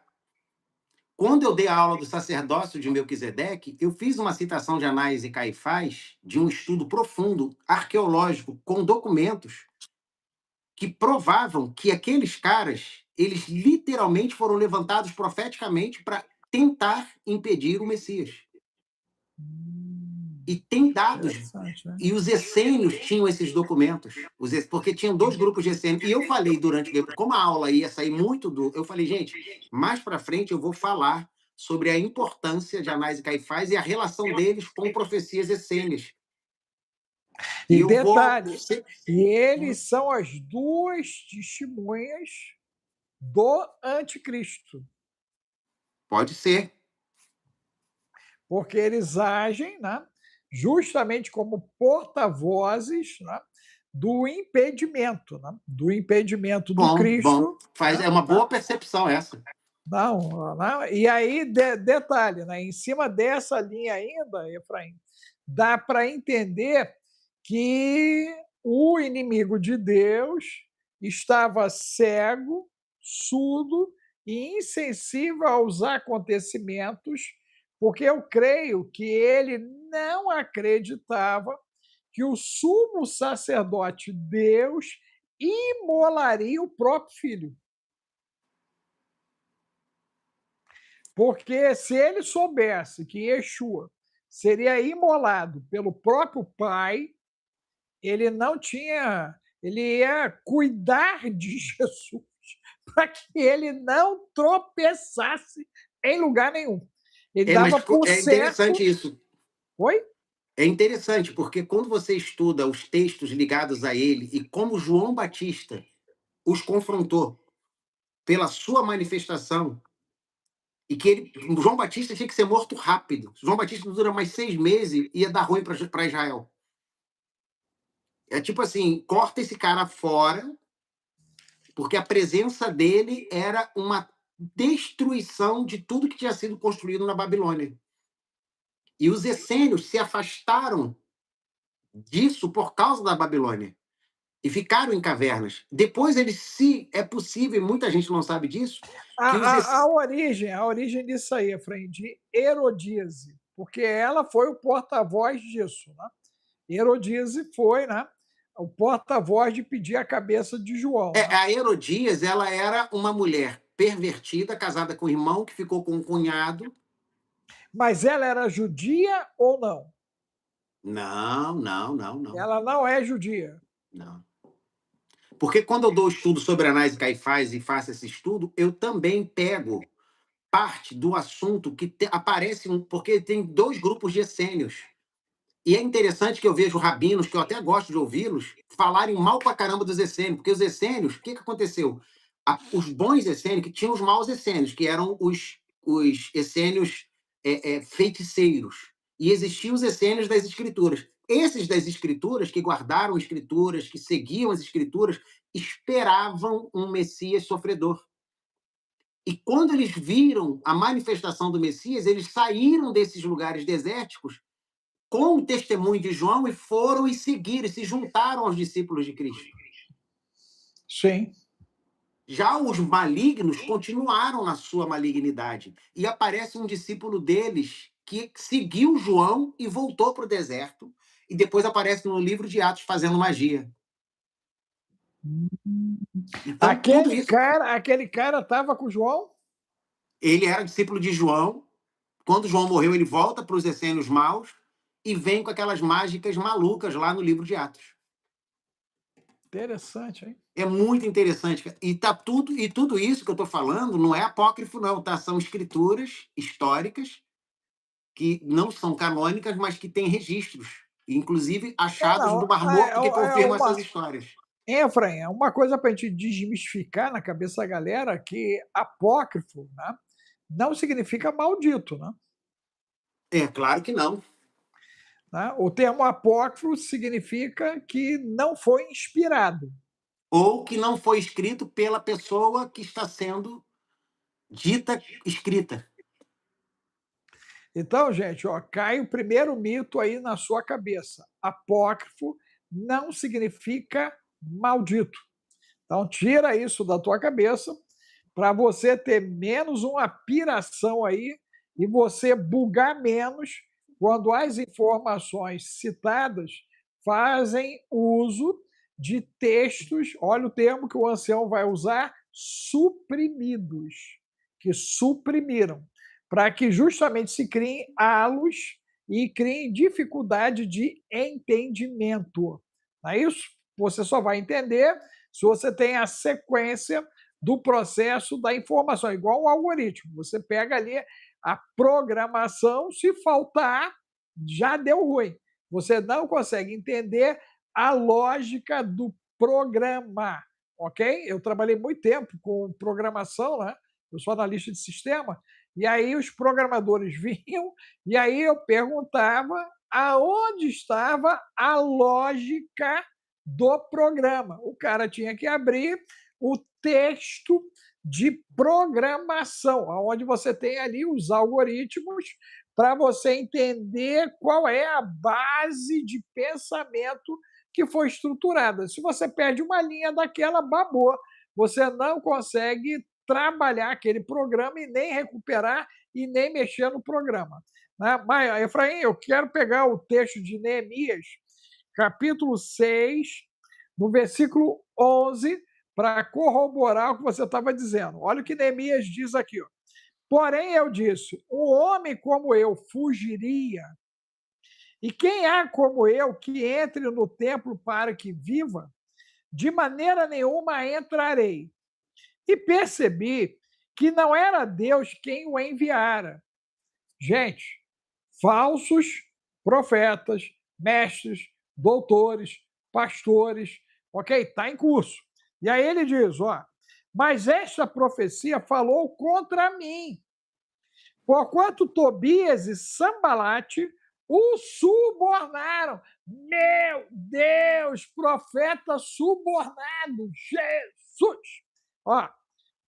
Quando eu dei a aula do sacerdócio de Melquisedeque, eu fiz uma citação de Anás e Caifás de um estudo profundo, arqueológico, com documentos que provavam que aqueles caras, eles literalmente foram levantados profeticamente para tentar impedir o Messias. E tem dados. E os essênios tinham esses documentos, porque tinham 2 grupos de essênios. E eu falei como a aula ia sair muito eu falei, gente, mais para frente eu vou falar sobre a importância de Anás e Caifás e a relação deles com profecias essênias. E detalhe, e eles são as 2 testemunhas do anticristo. Pode ser. Porque eles agem, né, justamente como porta-vozes, né, do impedimento, né, do impedimento do Cristo. É uma boa percepção essa. Não. E aí, detalhe, né, em cima dessa linha ainda, Efraim, dá para entender que o inimigo de Deus estava cego, surdo e insensível aos acontecimentos, porque eu creio que ele não acreditava que o sumo sacerdote Deus imolaria o próprio filho. Porque se ele soubesse que Yeshua seria imolado pelo próprio Pai, ele não tinha, ele ia cuidar de Jesus para que ele não tropeçasse em lugar nenhum. Ele dava por é certo... interessante isso. Oi? É interessante, porque quando você estuda os textos ligados a ele e como João Batista os confrontou pela sua manifestação, e que João Batista tinha que ser morto rápido. João Batista dura mais 6 meses e ia dar ruim para Israel. É tipo assim, corta esse cara fora, porque a presença dele era uma destruição de tudo que tinha sido construído na Babilônia. E os essênios se afastaram disso por causa da Babilônia e ficaram em cavernas. Depois eles, se é possível, muita gente não sabe disso, que os A origem disso aí, Efraim, de Herodíase, porque ela foi o porta-voz disso, né? Herodíase foi, né, o porta-voz de pedir a cabeça de João. Né? A Herodias, ela era uma mulher pervertida, casada com o irmão, que ficou com um cunhado. Mas ela era judia ou não? Não. Ela não é judia. Não. Porque quando eu dou estudo sobre Anás e Caifás e faço esse estudo, eu também pego parte do assunto que aparece, porque tem 2 grupos de essênios. E é interessante que eu vejo rabinos, que eu até gosto de ouvi-los, falarem mal pra caramba dos essênios, porque os essênios, o que aconteceu? Os bons essênios, que tinham os maus essênios, que eram os essênios feiticeiros. E existiam os essênios das escrituras. Esses das escrituras, que guardaram escrituras, que seguiam as escrituras, esperavam um Messias sofredor. E quando eles viram a manifestação do Messias, eles saíram desses lugares desérticos com o testemunho de João e foram e seguiram, e se juntaram aos discípulos de Cristo. Sim. Já os malignos continuaram na sua malignidade. E aparece um discípulo deles que seguiu João e voltou para o deserto. E depois aparece no livro de Atos fazendo magia. Então, tudo isso... Aquele cara estava com João? Ele era discípulo de João. Quando João morreu, ele volta para os essênios maus e vem com aquelas mágicas malucas lá no livro de Atos. Interessante, hein? É muito interessante. E tudo isso que eu estou falando não é apócrifo, não, tá? São escrituras históricas que não são canônicas, mas que têm registros, inclusive achados do Mar Morto, que confirmam essas histórias. Efraim, é uma coisa para a gente desmistificar na cabeça da galera que apócrifo, né, não significa maldito, né? É claro que não. Né? O termo apócrifo significa que não foi inspirado. Ou que não foi escrito pela pessoa que está sendo dita escrita. Então, gente, ó, cai o primeiro mito aí na sua cabeça. Apócrifo não significa maldito. Então, tira isso da tua cabeça para você ter menos uma piração aí e você bugar menos quando as informações citadas fazem uso de textos, olha o termo que o ancião vai usar, suprimidos, que suprimiram, para que justamente se criem halos e criem dificuldade de entendimento. Não é isso? Você só vai entender se você tem a sequência do processo da informação, igual um algoritmo. Você pega ali a programação, se faltar, já deu ruim. Você não consegue entender a lógica do programa, ok? Eu trabalhei muito tempo com programação, né? Eu sou analista de sistema, e aí os programadores vinham, e aí eu perguntava aonde estava a lógica do programa. O cara tinha que abrir o texto de programação, onde você tem ali os algoritmos para você entender qual é a base de pensamento que foi estruturada. Se você perde uma linha daquela, babou. Você não consegue trabalhar aquele programa e nem recuperar e nem mexer no programa. Mas, Efraim, eu quero pegar o texto de Neemias, capítulo 6, no versículo 11, para corroborar o que você estava dizendo. Olha o que Neemias diz aqui. Ó. Porém, eu disse, um homem como eu fugiria, e quem há como eu que entre no templo para que viva? De maneira nenhuma entrarei. E percebi que não era Deus quem o enviara. Gente, falsos profetas, mestres, doutores, pastores, ok? Está em curso. E aí ele diz, ó, mas esta profecia falou contra mim, porquanto Tobias e Sambalate o subornaram. Meu Deus, profeta subornado, Jesus! Ó,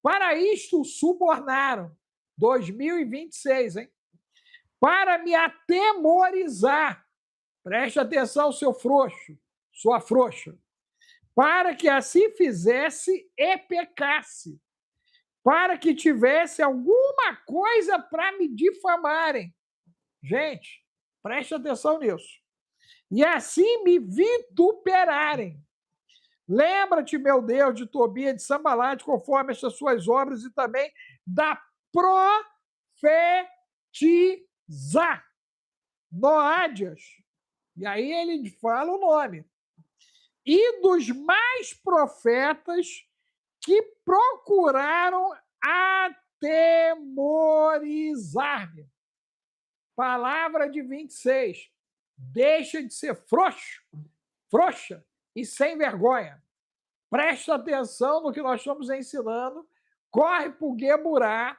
para isto subornaram, 2026, hein? Para me atemorizar. Preste atenção, seu frouxo, sua frouxa. Para que assim fizesse e pecasse. Para que tivesse alguma coisa para me difamarem. Gente, preste atenção nisso. E assim me vituperarem. Lembra-te, meu Deus, de Tobias de Sambalate, conforme estas suas obras, e também da profetizar. Noádias. E aí ele fala o nome. E dos mais profetas que procuraram atemorizar-me. Palavra de 26. Deixa de ser frouxo, frouxa e sem vergonha. Presta atenção no que nós estamos ensinando. Corre para o Geburá.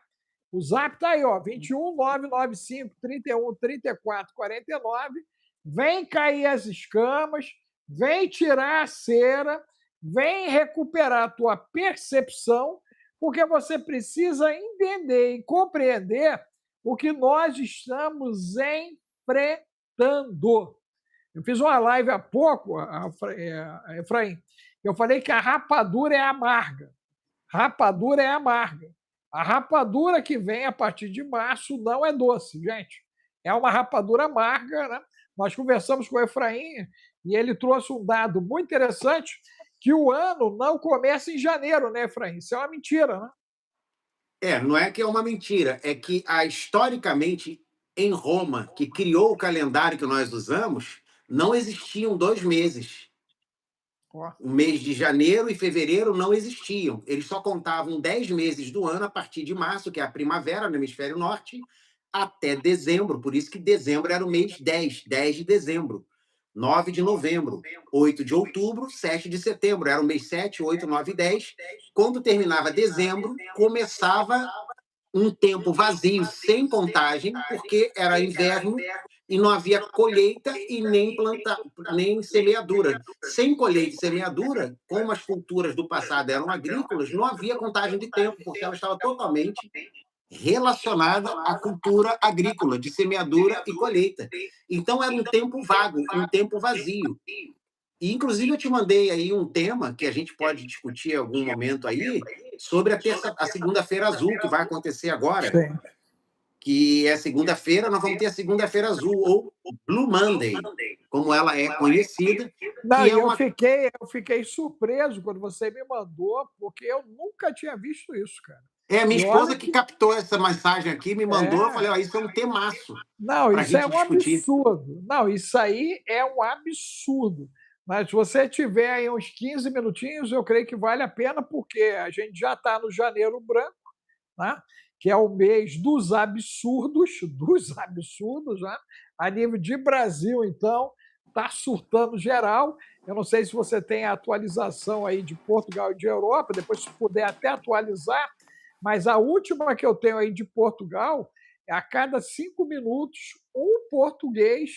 O zap está aí, ó, 21 995 31 34 49. Vem cair as escamas, vem tirar a cera, vem recuperar a tua percepção, porque você precisa entender e compreender o que nós estamos enfrentando. Eu fiz uma live há pouco, Efraim, eu falei que a rapadura é amarga. Rapadura é amarga. A rapadura que vem a partir de março não é doce, gente. É uma rapadura amarga, né? Nós conversamos com o Efraim e ele trouxe um dado muito interessante, que o ano não começa em janeiro, né, Efraim? Isso é uma mentira, né? Não é que é uma mentira, é que historicamente, em Roma, que criou o calendário que nós usamos, não existiam 2 meses. O mês de janeiro e fevereiro não existiam. Eles só contavam 10 meses do ano a partir de março, que é a primavera no hemisfério norte, até dezembro. Por isso que dezembro era o mês 10 de dezembro. 9 de novembro, 8 de outubro, 7 de setembro. Era o mês 7, 8, 9 e 10. Quando terminava dezembro, começava um tempo vazio, sem contagem, porque era inverno e não havia colheita e nem semeadura. Sem colheita e semeadura, como as culturas do passado eram agrícolas, não havia contagem de tempo, porque ela estava totalmente relacionada à cultura agrícola, de semeadura e colheita. Então, era um tempo vago, um tempo vazio. E, inclusive, eu te mandei aí um tema que a gente pode discutir em algum momento aí, sobre a segunda-feira azul, que vai acontecer agora. Sim. Que é segunda-feira, nós vamos ter a segunda-feira azul, ou Blue Monday, como ela é conhecida. Não, eu fiquei surpreso quando você me mandou, porque eu nunca tinha visto isso, cara. Minha esposa que captou essa mensagem aqui, me mandou, eu falei, isso é um temaço. Não, isso é um absurdo. Não, isso aí é um absurdo. Mas se você tiver aí uns 15 minutinhos, eu creio que vale a pena, porque a gente já está no janeiro branco, né? Que é o mês dos absurdos, né? A nível de Brasil, então, está surtando geral. Eu não sei se você tem a atualização aí de Portugal e de Europa, depois, se puder até atualizar, mas a última que eu tenho aí de Portugal é a cada 5 minutos um português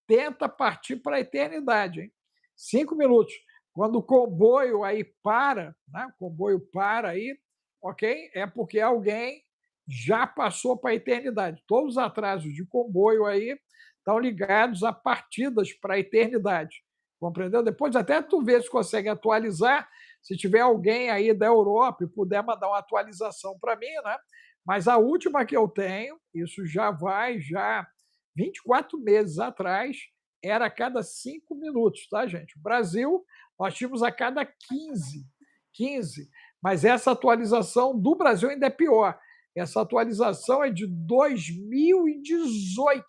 tenta partir para a eternidade, hein? 5 minutos. Quando o comboio aí para, né? O comboio para aí, ok? É porque alguém já passou para a eternidade. Todos os atrasos de comboio aí estão ligados a partidas para a eternidade. Compreendeu? Depois até tu vê se consegue atualizar, se tiver alguém aí da Europa e puder mandar uma atualização para mim, né? Mas a última que eu tenho, isso já 24 meses atrás, era a cada 5 minutos, tá, gente? O Brasil, nós tínhamos a cada 15. Mas essa atualização do Brasil ainda é pior. Essa atualização é de 2018.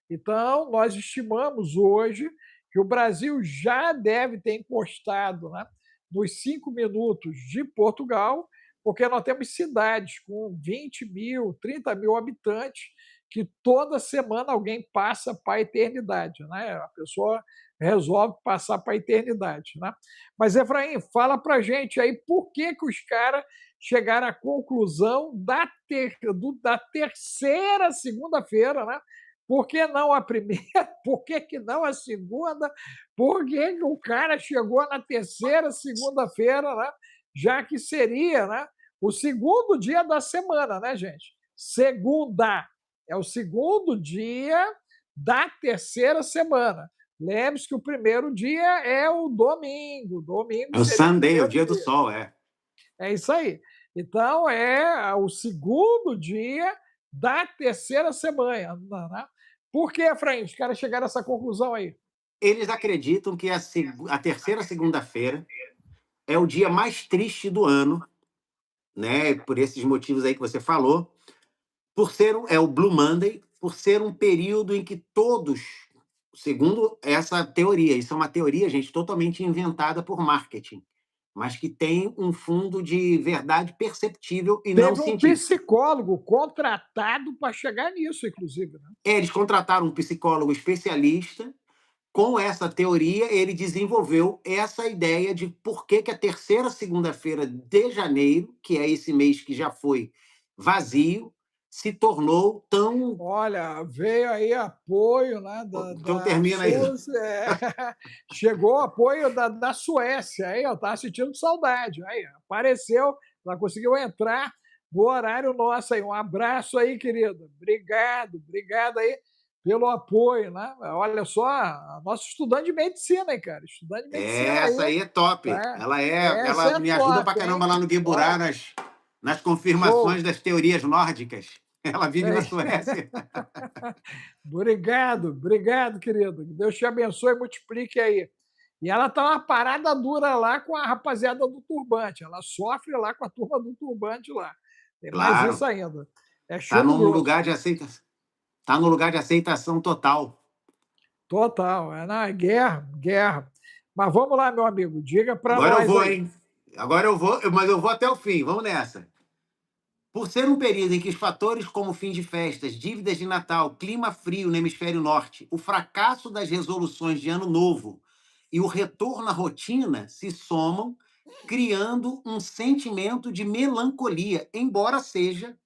Então, nós estimamos hoje que o Brasil já deve ter encostado, né, nos 5 minutos de Portugal, porque nós temos cidades com 20 mil, 30 mil habitantes que toda semana alguém passa para a eternidade, né? A pessoa resolve passar para a eternidade, né? Mas, Efraim, fala para gente aí por que os caras chegaram à conclusão da terceira segunda-feira, né? Por que não a primeira? Por que não a segunda? Por que o cara chegou na terceira segunda-feira, né? Já que seria, né, o segundo dia da semana, né, gente? Segunda é o segundo dia da terceira semana. Lembre-se que o primeiro dia é o domingo. Domingo É o seria o Sunday, o primeiro dia do dia. sol, é. É isso aí. Então, é o segundo dia da terceira semana, né? Por que, Efraim, os caras chegaram a essa conclusão aí? Eles acreditam que a terceira segunda-feira é o dia mais triste do ano, né? Por esses motivos aí que você falou, é o Blue Monday, por ser um período em que todos, segundo essa teoria, isso é uma teoria, gente, totalmente inventada por marketing, mas que tem um fundo de verdade perceptível e não Teve um científico. psicólogo contratado para chegar nisso, inclusive, né? Eles contrataram um psicólogo especialista. Com essa teoria, ele desenvolveu essa ideia de por que a terceira segunda-feira de janeiro, que é esse mês que já foi vazio, se tornou tão. Olha, veio aí apoio, né, Então da termina aí. chegou apoio da Suécia, aí, eu estava sentindo saudade, aí, apareceu, ela conseguiu entrar no horário nosso aí, um abraço aí, querido, obrigado aí pelo apoio, né, olha só, nosso estudante de medicina, hein, cara, estudante de medicina Essa aí, aí é top. tá? Essa Ela é me ajuda pra top, caramba hein, lá no Gueburá, ó, nas confirmações show, das teorias nórdicas. Ela vive na é. Suécia. Obrigado, querido. Que Deus te abençoe e multiplique aí. E ela tá uma parada dura lá com a rapaziada do turbante. Ela sofre lá com a turma do turbante lá. Tem mais Claro. isso ainda. É Tá chumbo num grosso. lugar de aceitação. Tá no lugar de aceitação total. Total. Não, é guerra. Mas vamos lá, meu amigo. Diga para Agora eu nós vou, aí. hein? Agora eu vou, mas eu vou até o fim. Vamos nessa. Por ser um período em que os fatores como fim de festas, dívidas de Natal, clima frio no hemisfério norte, o fracasso das resoluções de Ano Novo e o retorno à rotina se somam, criando um sentimento de melancolia, embora seja,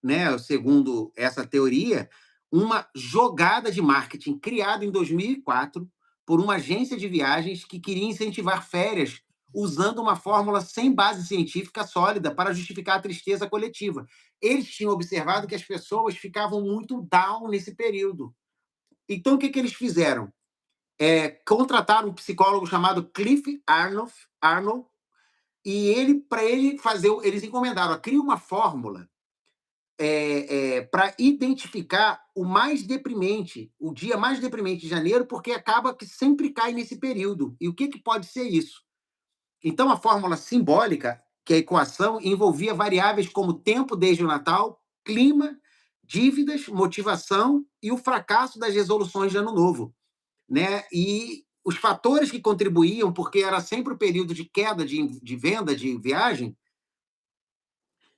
né, segundo essa teoria, uma jogada de marketing criada em 2004 por uma agência de viagens que queria incentivar férias usando uma fórmula sem base científica sólida para justificar a tristeza coletiva. Eles tinham observado que as pessoas ficavam muito down nesse período. Então, o que eles fizeram? Contrataram um psicólogo chamado Cliff Arnold, e para ele fazer, eles encomendaram, cria uma fórmula para identificar o mais deprimente, o dia mais deprimente de janeiro, porque acaba que sempre cai nesse período. E o que pode ser isso? Então, a fórmula simbólica, que é a equação, envolvia variáveis como tempo desde o Natal, clima, dívidas, motivação e o fracasso das resoluções de Ano Novo, né? E os fatores que contribuíam, porque era sempre o período de queda de venda de viagem,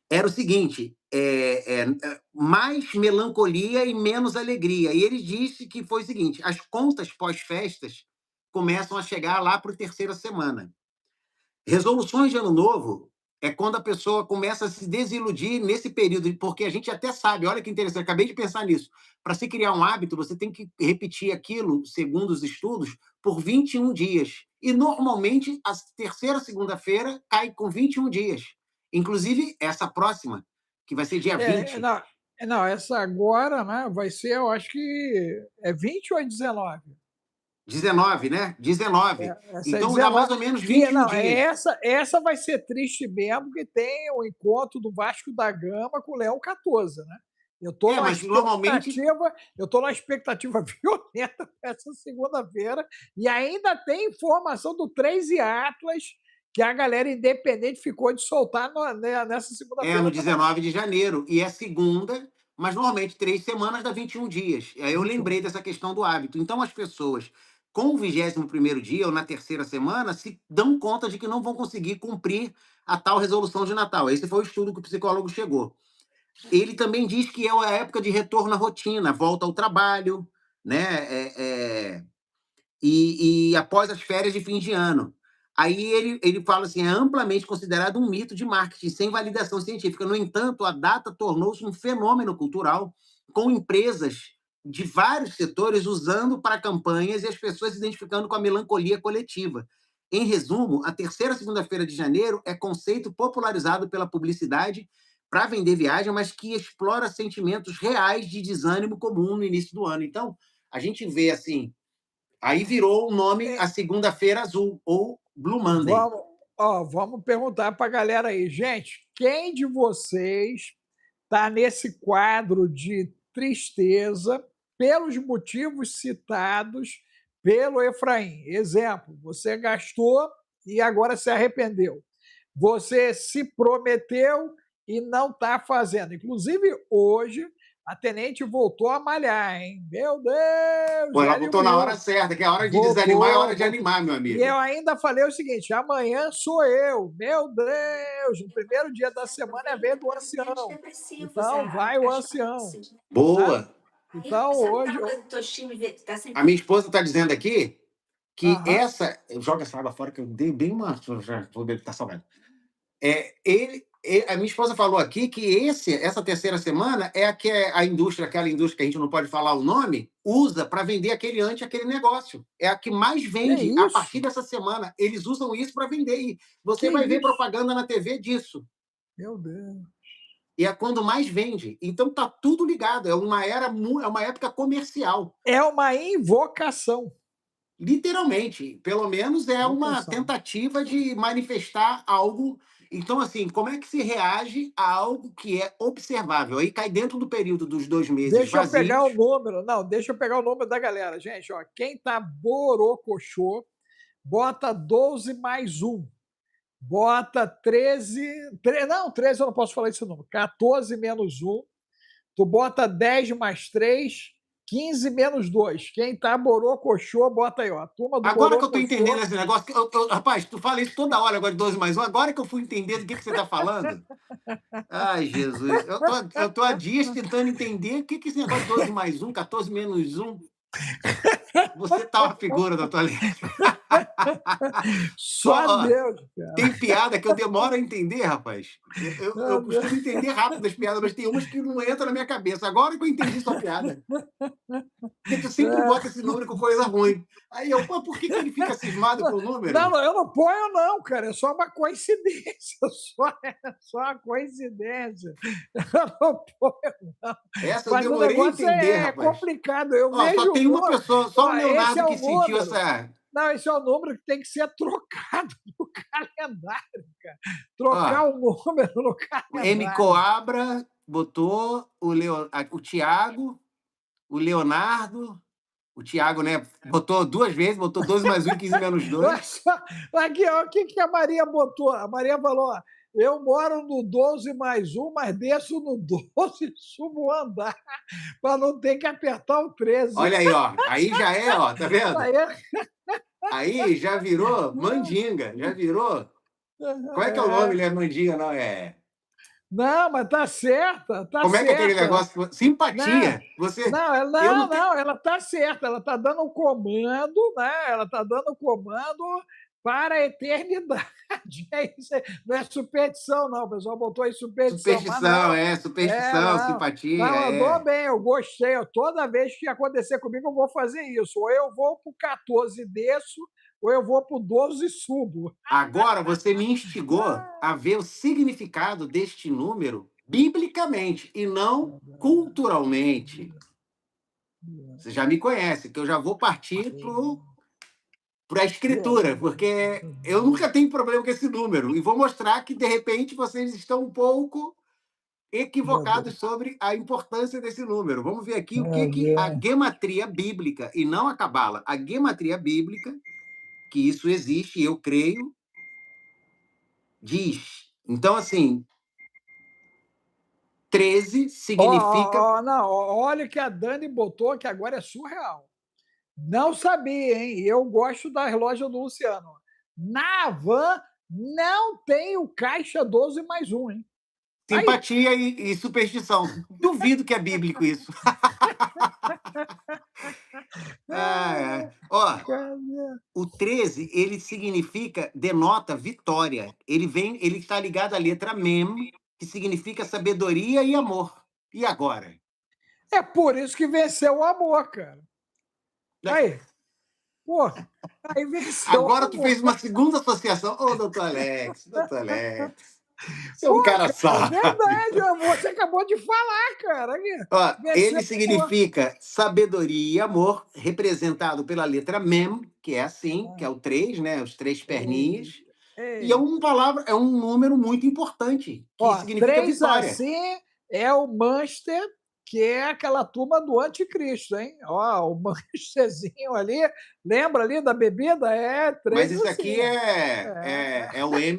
era o seguinte: mais melancolia e menos alegria. E ele disse que foi o seguinte: as contas pós-festas começam a chegar lá para a terceira semana. Resoluções de Ano Novo é quando a pessoa começa a se desiludir nesse período, porque a gente até sabe, olha que interessante, acabei de pensar nisso. Para se criar um hábito, você tem que repetir aquilo, segundo os estudos, por 21 dias. E, normalmente, a terceira segunda-feira cai com 21 dias. Inclusive, essa próxima, que vai ser dia 20. Não, essa agora, né, vai ser, eu acho que é 20 ou é 19? 19, né? 19. Essa é Então, dá 19. mais ou menos E, 21 não, dias. essa vai ser triste mesmo, porque tem o encontro do Vasco da Gama com o Leão 14, né? Eu estou numa Mas normalmente expectativa violenta para essa segunda-feira, e ainda tem informação do 3 e Atlas, que a galera independente ficou de soltar nessa segunda-feira no também. 19 de janeiro. E é segunda, mas normalmente 3 semanas dá 21 dias. E aí eu 21. lembrei dessa questão do hábito. Então as pessoas, com o 21º dia ou na terceira semana, se dão conta de que não vão conseguir cumprir a tal resolução de Natal. Esse foi o estudo que o psicólogo chegou. Ele também diz que é a época de retorno à rotina, volta ao trabalho, né? E após as férias de fim de ano. Aí ele fala assim, é amplamente considerado um mito de marketing, sem validação científica. No entanto, a data tornou-se um fenômeno cultural, com empresas de vários setores usando para campanhas e as pessoas se identificando com a melancolia coletiva. Em resumo, a terceira segunda-feira de janeiro é conceito popularizado pela publicidade para vender viagem, mas que explora sentimentos reais de desânimo comum no início do ano. Então, a gente vê assim, aí virou o nome a Segunda-feira Azul, ou Blue Monday. Vamos perguntar para a galera aí. Gente, quem de vocês está nesse quadro de tristeza pelos motivos citados pelo Efraim? Exemplo, você gastou e agora se arrependeu. Você se prometeu e não está fazendo. Inclusive, hoje, a tenente voltou a malhar, hein? Meu Deus! Pô, ela voltou na hora certa, que é a hora de desanimar é a hora de animar, meu amigo. E eu ainda falei o seguinte, amanhã sou eu. Meu Deus! O primeiro dia da semana é ver do ancião. Então, vai o ancião. Boa! Tá? Então, hoje... A minha esposa está dizendo aqui que essa... Joga essa água fora que eu dei bem uma... Vou beber, tá salgado. A minha esposa falou aqui que essa terceira semana é a que aquela indústria que a gente não pode falar o nome, usa para vender aquele negócio. É a que mais vende a partir dessa semana. Eles usam isso para vender. E você vai ver propaganda na TV disso. Meu Deus. E é quando mais vende. Então tá tudo ligado. É uma época comercial. É uma invocação. Literalmente. Pelo menos é uma tentativa de manifestar algo. Então, assim, como é que se reage a algo que é observável? Aí cai dentro do período dos 2 meses Deixa vazios. eu pegar o número. Não, deixa eu pegar o número da galera. Gente, ó, quem tá borocochô, bota 12 mais 1. Bota 13... Não, 13 eu não posso falar esse número. 14 menos 1. Tu bota 10 mais 3... 15 menos 2. Quem tá borocochô, bota aí, ó. A turma do agora que eu tô entendendo esse negócio. Rapaz, tu fala isso toda hora agora de 12 mais 1. Agora que eu fui entender do que você tá falando. Ai, Jesus. Eu tô há dias tentando entender o que esse negócio de 12 mais 1, 14 menos 1. Você tá uma figura da tua letra. Só Deus, cara. Tem piada que eu demoro a entender, rapaz. Eu costumo entender rápido as piadas, mas tem umas que não entram na minha cabeça. Agora que eu entendi sua piada. Porque tu sempre bota esse número com coisa ruim. Aí eu, por que ele fica cismado com o número? Não, eu não ponho, não, cara. É só uma coincidência. Só uma coincidência. Eu não ponho, não. Essa eu demorei a entender, rapaz. É complicado. Eu vejo só tem uma pessoa, só o Leonardo que sentiu número. essa... Não, esse é o número que tem que ser trocado no calendário, cara. Trocar o número no calendário. O M. Coabra botou o Tiago, o Leonardo, o Tiago, né? Botou 2 vezes, botou 12 mais 1, 15 menos 2. Aqui, ó, o que a Maria botou? A Maria falou, ó, eu moro no 12 mais 1, mas desço no 12 e subo o andar, para não ter que apertar o 13. Olha aí, ó. Aí já é, ó, tá vendo? Aí já virou mandinga, já virou. Qual é que é o nome, né? Mandinga, não é? Não, mas tá certa, tá Como certa. É que é aquele negócio? Simpatia. Ela tá certa, ela tá dando o comando, né? Ela tá dando o comando para a eternidade. Não é superstição, não. O pessoal botou aí superstição. Superstição, simpatia. Não, andou bem, eu gostei. Toda vez que acontecer comigo, eu vou fazer isso. Ou eu vou pro 14 e desço, ou eu vou pro 12 e subo. Agora você me instigou a ver o significado deste número biblicamente e não culturalmente. Você já me conhece, que eu já vou partir para a escritura, porque eu nunca tenho problema com esse número. E vou mostrar que, de repente, vocês estão um pouco equivocados sobre a importância desse número. Vamos ver aqui o que a gematria bíblica, e não a cabala, a gematria bíblica, que isso existe, eu creio, diz. Então, assim, 13 significa... Não, olha o que a Dani botou, que agora é surreal. Não sabia, hein? Eu gosto das lojas do Luciano. Na Havan não tem o caixa 12 mais 1, hein? Aí, Simpatia e superstição. Duvido que é bíblico isso. Ó, cara, o 13, ele significa, denota vitória. Ele está ligado à letra Mem, que significa sabedoria e amor. E agora? é por isso que venceu o amor, cara. Aí, pô, aí venceu o Agora tu amor. fez uma segunda associação. Ô, doutor Alex, você é Pô, um cara cara, é sábio. verdade, você acabou de falar, cara. Aqui, Ó, venceu ele o amor. significa sabedoria e amor, representado pela letra Mem, que é assim, que é Ah, o 3, né? Os três perninhas. eita, E é eita. uma palavra, é um número muito importante, que Ó, significa 3 vitória. assim é o Manchester, que é aquela turma do anticristo, hein? Ó, o Manchesterzinho ali, lembra ali da bebida? É Mas 3 isso assim. aqui é o M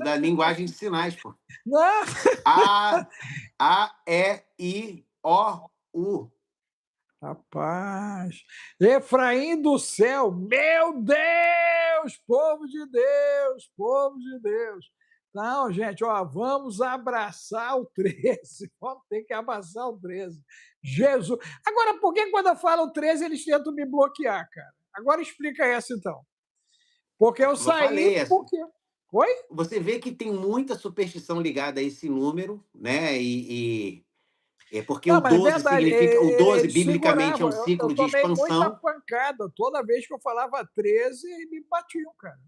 da linguagem de sinais, pô. Não, A, E, I, O, U. rapaz, Efraim do céu, meu Deus, povo de Deus, povo de Deus. Não, gente, ó, vamos abraçar o 13. Vamos ter que abraçar o 13. Jesus. Agora, por que quando eu falo 13 eles tentam me bloquear, cara? Agora explica essa então. Porque eu Eu saí, falei, porque. Oi? você vê que tem muita superstição ligada a esse número, né? É porque o Não, mas é 12 verdade, significa. O 12, eles biblicamente, é seguravam. um Eu ciclo de tomei muita expansão. pancada toda vez que eu falava 13 e me batiam, cara.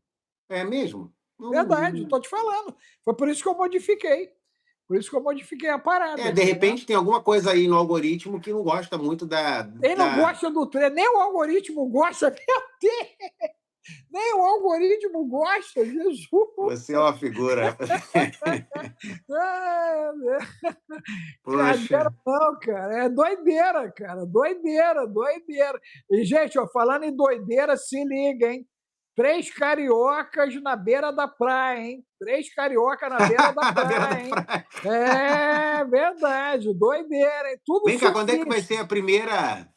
É mesmo? Verdade, estou te falando. Foi por isso que eu modifiquei. Por isso que eu modifiquei a parada, De entendeu? repente tem alguma coisa aí no algoritmo que não gosta muito Ele não gosta do treino, nem o algoritmo gosta, meu Deus! Nem o algoritmo gosta, Jesus! Você é uma figura. Ah, Poxa. brincadeira não, cara. É doideira, cara. Doideira, doideira. E, gente, ó, falando em doideira, se liga, hein? 3 cariocas na beira da praia, hein? 3 carioca na beira da Na beira da praia, hein? praia. É verdade, doideira, hein? Tudo Vem cá, quando é que vai surfista. ser a primeira?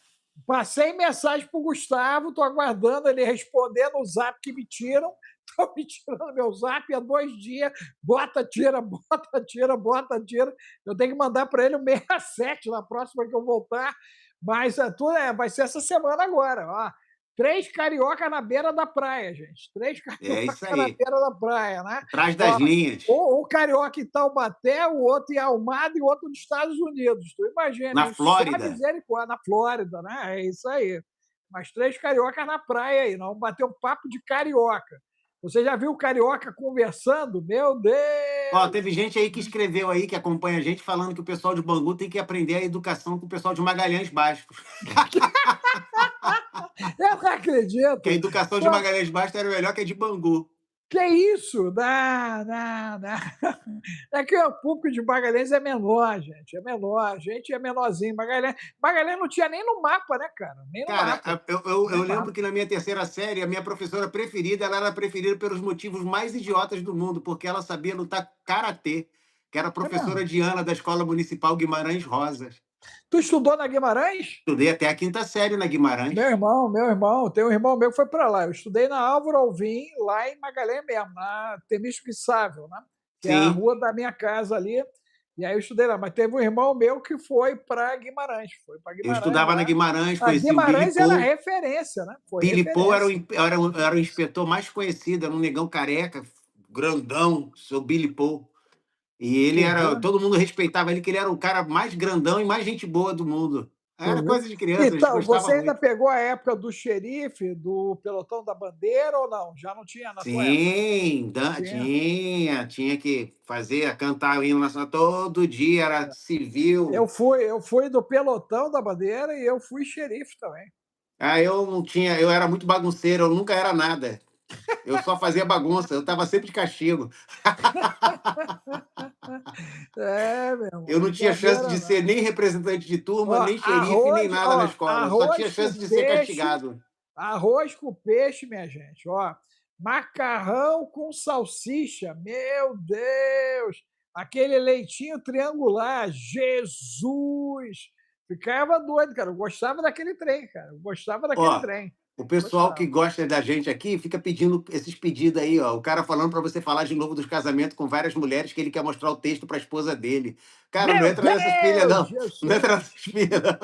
Passei mensagem pro Gustavo, tô aguardando ele responder no zap que me tiram. Estão me tirando meu zap há 2 dias. Bota, tira, bota, tira, bota, tira. Eu tenho que mandar para ele o 67 na próxima que eu voltar. Mas vai ser essa semana agora. Ó. 3 carioca na beira da praia, gente. 3 É carioca isso na aí. beira da praia, né? Atrás das Ó, linhas. o carioca em Taubaté, o outro em Almada e o outro nos Estados Unidos. Tu imagina, Na hein? Só Flórida. misericórdia, na Flórida, né? É isso aí. Mas 3 cariocas na praia aí, não bater um papo de carioca. Você já viu o carioca conversando? Meu Ó, Deus! teve gente aí que escreveu aí, que acompanha a gente, falando que o pessoal de Bangu tem que aprender a educação com o pessoal de Magalhães Bastos. Eu não Que a acredito. educação de Pô, Magalhães Bastos era melhor que a de Bangu. que isso? Não, não, não. É que o público de Magalhães é menor, gente. É menor. A gente é menorzinho. Magalhães não tinha nem no mapa, né, cara? Nem no Cara, mapa. eu Nem lembro mapa. que na minha terceira série, a minha professora preferida, ela era preferida pelos motivos mais idiotas do mundo, porque ela sabia lutar karatê, que era a É mesmo. professora Diana da Escola Municipal Guimarães Rosas. Tu estudou na Guimarães? Estudei até a quinta série na Guimarães. Meu irmão, tem um irmão meu que foi para lá. Eu estudei na Álvaro Alvim, lá em Magalhães mesmo, na Temístico Sávio, né? Que é a Sim, rua da minha casa ali. E aí eu estudei lá. Mas teve um irmão meu que foi para Guimarães. Foi para eu Guimarães estudava na lá. Guimarães, A conheci o Billy Guimarães era Paul. referência, né? Foi Billy Paul era referência. era o inspetor mais conhecido, era um negão careca, grandão, seu Billy Paul. E ele Tu era, vê? todo mundo respeitava ele, que ele era o cara mais grandão e mais gente boa do mundo. Tu Era vê? coisa de criança, a gente Então, gostava você ainda muito. pegou a época do xerife, do pelotão da bandeira ou não? Já não tinha na tua época? Sim, Tinha. tinha que fazer, cantar o hino nacional todo dia, era civil. Eu fui do pelotão da bandeira e eu fui xerife também. Ah, eu não tinha, eu era muito bagunceiro, eu nunca era nada. Eu só fazia bagunça, eu estava sempre de castigo. É, meu irmão, Eu não tinha chance brincadeira de ser não. nem representante de turma, nem xerife, nem Arroz, nada na escola. Eu só tinha chance de ser castigado. arroz com peixe, minha gente, ó. Macarrão com salsicha, meu Deus! Aquele leitinho triangular, Jesus! Ficava doido, cara. Eu gostava daquele trem, cara. Eu gostava Ó, daquele trem. O pessoal que gosta da gente aqui fica pedindo esses pedidos aí, ó. O cara falando para você falar de novo dos casamentos com várias mulheres que ele quer mostrar o texto para a esposa dele. Cara, não Meu entra nessas pilhas, Deus, não. Não Jesus! entra nessas pilhas, não.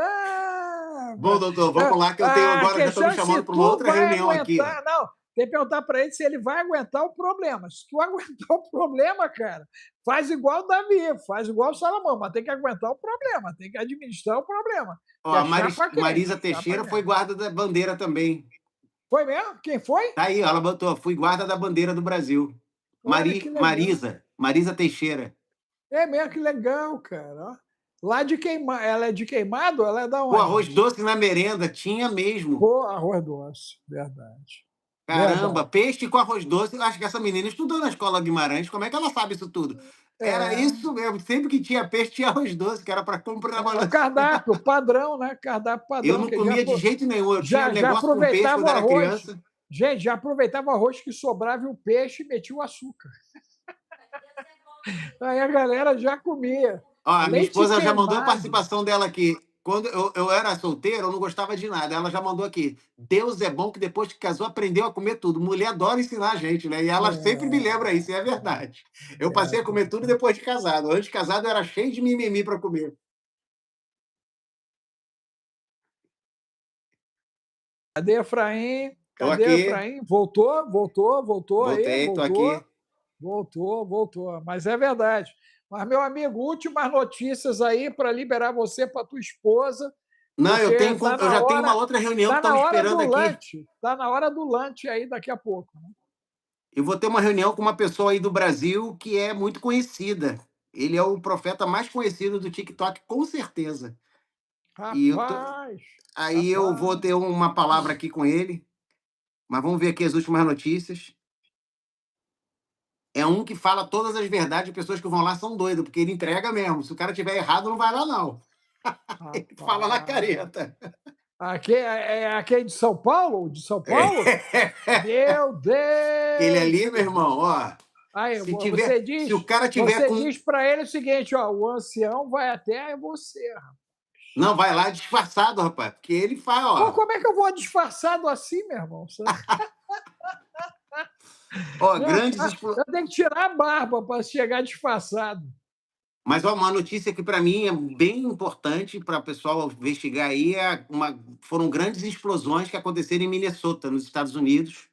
Ah, Bom, doutor, vamos lá, que eu tenho a agora, já estão questão me é se chamando para uma tu outra vai reunião aqui, ó. aguentar. Não, tem que perguntar para ele se ele vai aguentar o problema. Se tu aguentar o problema, cara, faz igual o Davi, faz igual o Salomão, mas tem que aguentar o problema, tem que administrar o problema. Ó, Que a é chapa Marisa quente, chapa Teixeira foi quente. guarda da bandeira também. Foi mesmo? Quem foi? Tá aí, ó, ela botou, fui guarda da bandeira do Brasil. Olha que legal. Marisa Teixeira. É mesmo, que legal, cara. Ó. Lá de Queimado, ela é de Queimado? Ela é da Pô, onde? arroz doce na merenda, tinha mesmo. Pô, arroz doce, verdade. Caramba, Verdade. peixe com arroz doce. Eu acho que essa menina estudou na escola Guimarães. Como é que ela sabe isso tudo? Era É, isso mesmo. Sempre que tinha peixe, tinha arroz doce, que era para comprar o balança. cardápio padrão, né? Cardápio Eu padrão, não que comia de jeito nenhum. Eu tinha já negócio com peixe aproveitava quando o era arroz. criança. Gente, já aproveitava o arroz que sobrava e o peixe e metia o açúcar. Aí a galera já comia. Ó, a minha Leite esposa já mandou a queimado. participação dela aqui. Quando eu era solteiro, eu não gostava de nada. Ela já mandou aqui. Deus é bom que depois que casou, aprendeu a comer tudo. Mulher adora ensinar a gente, né? E ela sempre me lembra isso, e é verdade. Eu passei a comer tudo depois de casado. Antes de casado, eu era cheio de mimimi para comer. Cadê Efraim? Tô Cadê aqui, Efraim? Voltou aí, voltei, tô aqui. voltou. Mas é verdade. Mas, meu amigo, últimas notícias aí para liberar você para tua esposa. Não, Porque eu já tenho uma outra reunião que tá estão na me hora esperando do aqui. lunch. Tá na hora do lunch aí daqui a pouco. Né? Eu vou ter uma reunião com uma pessoa aí do Brasil que é muito conhecida. Ele é o profeta mais conhecido do TikTok, com certeza. E eu tô... Aí eu vou ter uma palavra aqui com ele. Mas vamos ver aqui as últimas notícias. É um que fala todas as verdades, pessoas que vão lá são doidas, porque ele entrega mesmo. Se o cara tiver errado, não vai lá, não. Ele fala na careta. Aqui de São Paulo? De São Paulo? Meu Deus! Ele ali, meu irmão, ó. Aí, se o cara tiver você diz para ele o seguinte, ó, o ancião vai até você, rapaz. Não, vai lá disfarçado, rapaz, porque ele faz, ó. Pô, como é que eu vou disfarçado assim, meu irmão? Ó, grandes Eu tenho que tirar a barba para chegar disfarçado. Mas ó, uma notícia que para mim é bem importante para o pessoal investigar aí foram grandes explosões que aconteceram em Minnesota, nos Estados Unidos.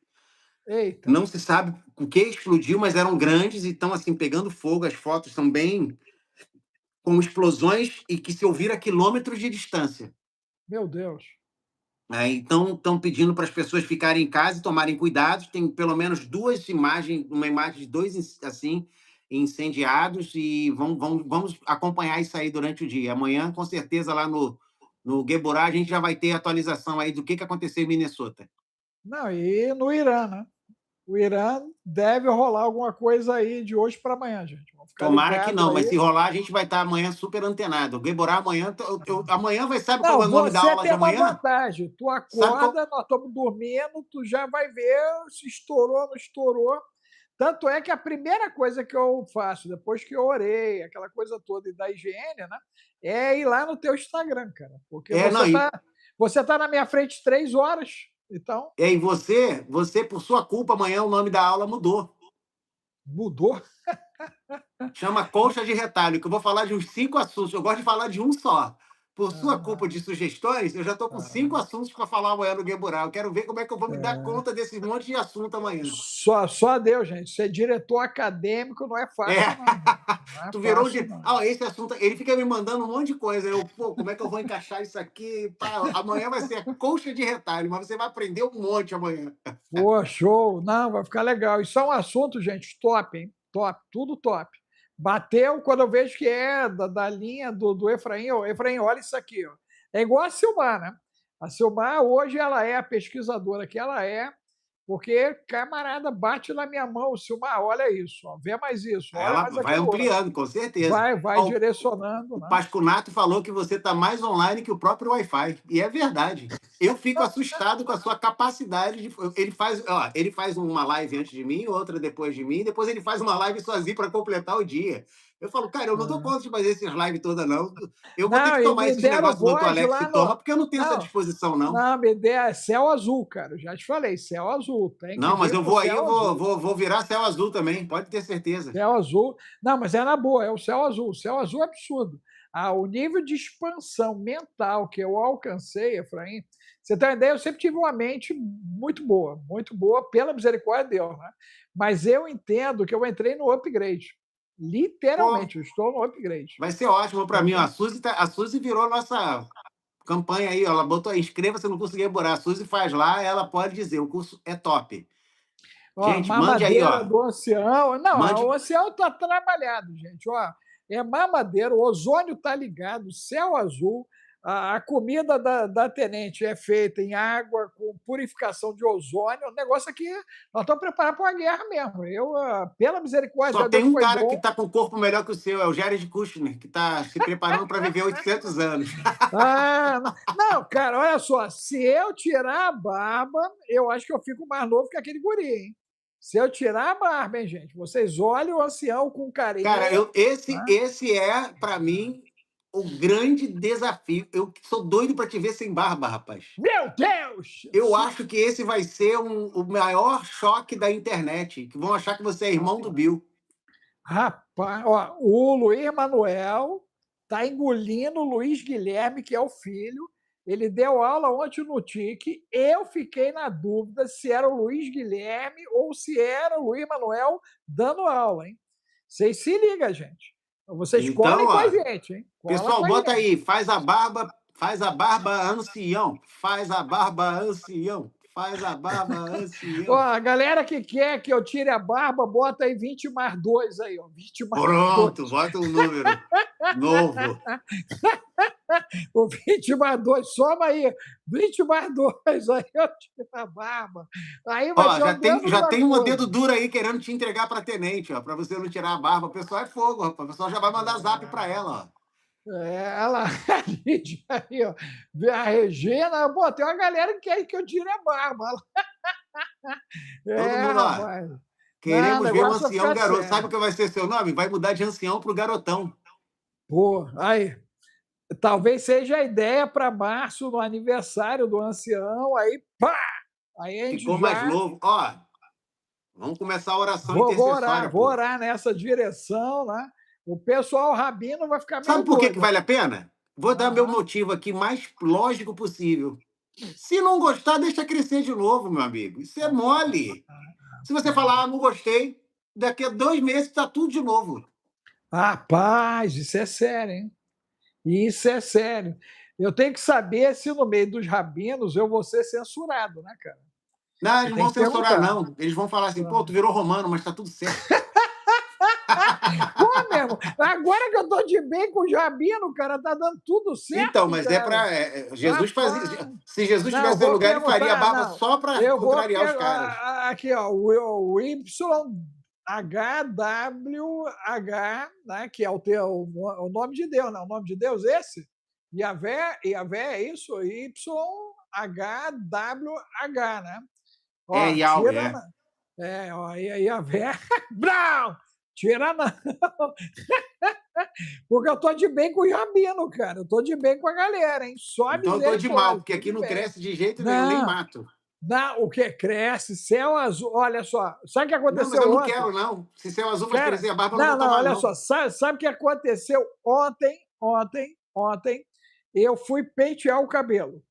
Eita. Não se sabe o que explodiu, mas eram grandes e estão assim pegando fogo. As fotos são bem com explosões e que se ouvir a quilômetros de distância. Meu Deus. Então estão pedindo para as pessoas ficarem em casa e tomarem cuidado. Tem pelo menos duas imagens, uma imagem de dois assim incendiados e vamos acompanhar isso aí durante o dia. Amanhã, com certeza, lá no Gueborá, a gente já vai ter atualização aí do que aconteceu em Minnesota. Não, e no Irã, né? O Irã deve rolar alguma coisa aí de hoje para amanhã, gente. Tomara que não, mas se rolar, a gente vai estar amanhã super antenado. O Gueborá amanhã, amanhã vai saber qual é o nome da aula de amanhã? Você tem uma vantagem. Tu acorda, nós estamos dormindo, tu já vai ver se estourou, não estourou. Tanto é que a primeira coisa que eu faço, depois que eu orei, aquela coisa toda da higiene, né? É ir lá no teu Instagram, cara. Porque você tá na minha frente 3 horas. Então. E você, por sua culpa, amanhã o nome da aula mudou. Mudou? Chama Colcha de Retalho, que eu vou falar de uns 5 assuntos. Eu gosto de falar de um só. Por sua culpa de sugestões, eu já estou com 5 assuntos para falar amanhã no Gueborá. Eu quero ver como é que eu vou me dar conta desse monte de assunto amanhã. Só Deus, gente. Ser diretor acadêmico não é fácil, não. Tu virou esse assunto. Ele fica me mandando um monte de coisa. Como é que eu vou encaixar isso aqui? Amanhã vai ser Colcha de Retalho, mas você vai aprender um monte amanhã. Pô, show. Não, vai ficar legal. Isso é um assunto, gente, top, hein? Top, tudo top. Bateu quando eu vejo que é da linha do Efraim. Efraim, olha isso aqui. Ó. É igual a Silmar, né? A Silmar, hoje, ela é a pesquisadora que ela é, porque, camarada, bate na minha mão. Silmar, olha isso, ó, vê mais isso. Ela vai ampliando, com certeza. Vai direcionando. O Pascunato falou que você está mais online que o próprio Wi-Fi. E é verdade. Eu fico assustado com a sua capacidade de. Ele faz uma live antes de mim, outra depois de mim, depois ele faz uma live sozinho para completar o dia. Eu falo, cara, eu não dou Ah. conta de fazer esses lives toda, não. Eu vou ter Não, que e tomar me esses deram negócios do voz Alex lá que toma, no. porque eu não tenho essa Não, disposição, não. não, me deram céu azul, cara. Eu já te falei, céu azul. Tem que Não, mas vir eu no vou aí, eu céu vou, azul. vou, vou virar céu azul também, pode ter certeza. Céu azul. Não, mas é na boa, é o céu azul. O céu azul é absurdo. O nível de expansão mental que eu alcancei, Efraim, você tem uma ideia, eu sempre tive uma mente muito boa, pela misericórdia de Deus, né? Mas eu entendo que eu entrei no upgrade. Pô, Literalmente, eu estou no upgrade. vai ser ótimo para mim. Ó. Entendeu? A Suzy virou nossa campanha aí, ó. Ela botou aí, inscreva-se no curso Gueborá. A Suzy faz lá, ela pode dizer, o curso é top. Ó, Gente, mande aí, mamadeira ó. do ancião. Não, o Mande. ancião está trabalhado, gente. Ó, é mamadeira, o ozônio está ligado, céu azul. A comida da tenente é feita em água, com purificação de ozônio. O negócio aqui, nós estamos preparados para uma guerra mesmo. Pela misericórdia Só de tem Deus, um foi cara que bom. está com o corpo melhor que o seu, é o Jared Kushner, que está se preparando para viver 800 anos. Não, cara, olha só. Se eu tirar a barba, eu acho que eu fico mais novo que aquele guri, hein? Se eu tirar a barba, hein, gente? Vocês olhem o ancião com Cara, carinho. esse, Né? esse é, para mim, o grande desafio. Eu sou doido para te ver sem barba, rapaz. Meu Deus! Eu acho que esse vai ser o maior choque da internet, que vão achar que você é irmão do Bill. Rapaz, ó, o Luiz Manuel está engolindo o Luiz Guilherme, que é o filho. Ele deu aula ontem no TIC. Eu fiquei na dúvida se era o Luiz Guilherme ou se era o Luiz Manuel dando aula, hein? Vocês se ligam, gente. Vocês Então, colhem com a ó, gente, hein? Cola pessoal, com a bota gente. aí, faz a barba ancião, faz a barba ancião, faz a barba Ó, ancião. a galera que quer que eu tire a barba, bota aí 20 mais 2 aí, ó. 20 mais 2. Pronto, bota um número novo. O 20 mais 2, soma aí. 20 mais 2, aí eu tiro a barba. Aí vai Ó, ser o dedo já do tem um acordo. dedo duro aí querendo te entregar para tenente, ó, para você não tirar a barba. O pessoal é fogo, rapaz. O pessoal já vai mandar zap para ela, ó. Olha lá, a Lídia aí, ó. A Regina, pô, tem uma galera que quer que eu tire a barba. Todo mundo, ó. Rapaz. Não, o Queremos ver o negócio vai ancião ficar garoto. Sabe o sério. que vai ser seu nome? Vai mudar de ancião para o garotão. Pô, aí. Talvez seja a ideia para março, no aniversário do ancião, aí pá! Aí a gente Ficou mais já. novo. Ó, vamos começar a oração intercessória, Vou pô. orar nessa direção, né? O pessoal rabino vai ficar meio Sabe por que doido. vale a pena? Vou dar meu Aham. motivo aqui mais lógico possível. Se não gostar, deixa crescer de novo, meu amigo. Isso é mole. Se você falar, não gostei, daqui a 2 meses está tudo de novo. Rapaz, isso é sério, hein? Isso é sério. Eu tenho que saber se no meio dos rabinos eu vou ser censurado, né, cara? Não, Você eles tem vão que censurar, perguntar. não. Eles vão falar assim, pô, tu virou romano, mas tá tudo certo. Pô, mesmo, agora que eu tô de bem com o rabino, cara, tá dando tudo Então, certo, mas é cara. para. Jesus fazia. Rapaz. Se Jesus Não, tivesse seu vou lugar, ele faria a perguntar, barba não. só para Eu vou contrariar os caras. aqui, ó, o YHWH, né, que é o nome de Deus, né? O nome de Deus esse? Yahvé é isso? YHWH, né? É Ó, Yahweh, tira é. na, ó, Yahvé, Brown, tira não, porque eu tô de bem com o rabino, cara, eu tô de bem com a galera, hein? Só Então eu tô de mal, misericórdia, porque tô aqui de não bem. cresce de jeito nenhum, nem Não, mato. não, o que cresce, céu azul, olha só, sabe o que Não, mas aconteceu eu não ontem? quero, não. Se céu azul faz Cara, crescer a barba, eu não vou não, tomar, olha não. só, sabe o que aconteceu ontem, eu fui pentear o cabelo.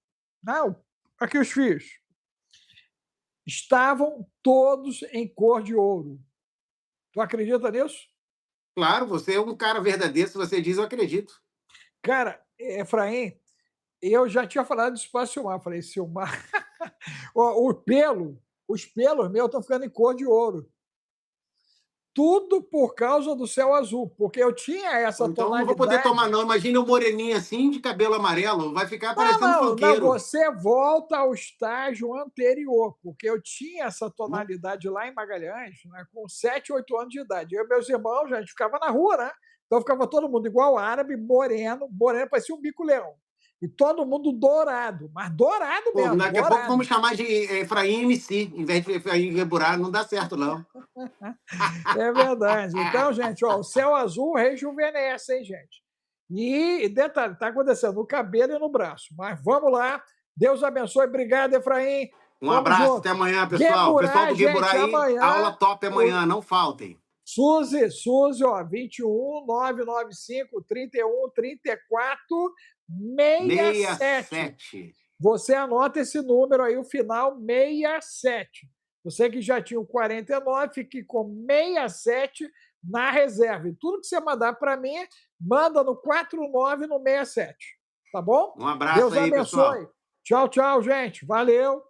Não, aqui os fios. Estavam todos em cor de ouro. Tu acredita nisso? Claro, você é um cara verdadeiro, se você diz, eu acredito. Cara, Efraim, eu já tinha falado isso para o Silmar. Falei, Silmar, os pelos meus estão ficando em cor de ouro. Tudo por causa do céu azul, porque eu tinha essa Então eu não vou poder tomar, tonalidade. não. Imagina eu moreninho assim, de cabelo amarelo, vai ficar parecendo Não, funkeiro. você volta ao estágio anterior, porque eu tinha essa Não. tonalidade lá em Magalhães, né, com 7, 8 anos de idade. Eu e meus irmãos, a gente ficava na rua, né? Então ficava todo mundo igual árabe, moreno, parecia um bico-leão. E todo mundo dourado, mas dourado Pô, mesmo, daqui a pouco dourado. vamos chamar de Efraim MC, em vez de Efraim Reburado, não dá certo, não. É verdade. Então, gente, ó, o céu azul rejuvenesce, hein, gente? E detalhe, está acontecendo no cabelo e no braço. Mas vamos lá. Deus abençoe. Obrigado, Efraim. Um Tamo abraço, junto. até amanhã, pessoal. Geburá, Pessoal do Geburá gente, aí, aula amanhã. top amanhã, não faltem. Suzy, ó, 21 995 31 34 67. 67. Você anota esse número aí, o final 67. Você que já tinha o 49, fique com 67 na reserva. E tudo que você mandar para mim, manda no 49 no 67. Tá bom? Um abraço Deus aí, abençoe. pessoal. Tchau, tchau, gente. Valeu.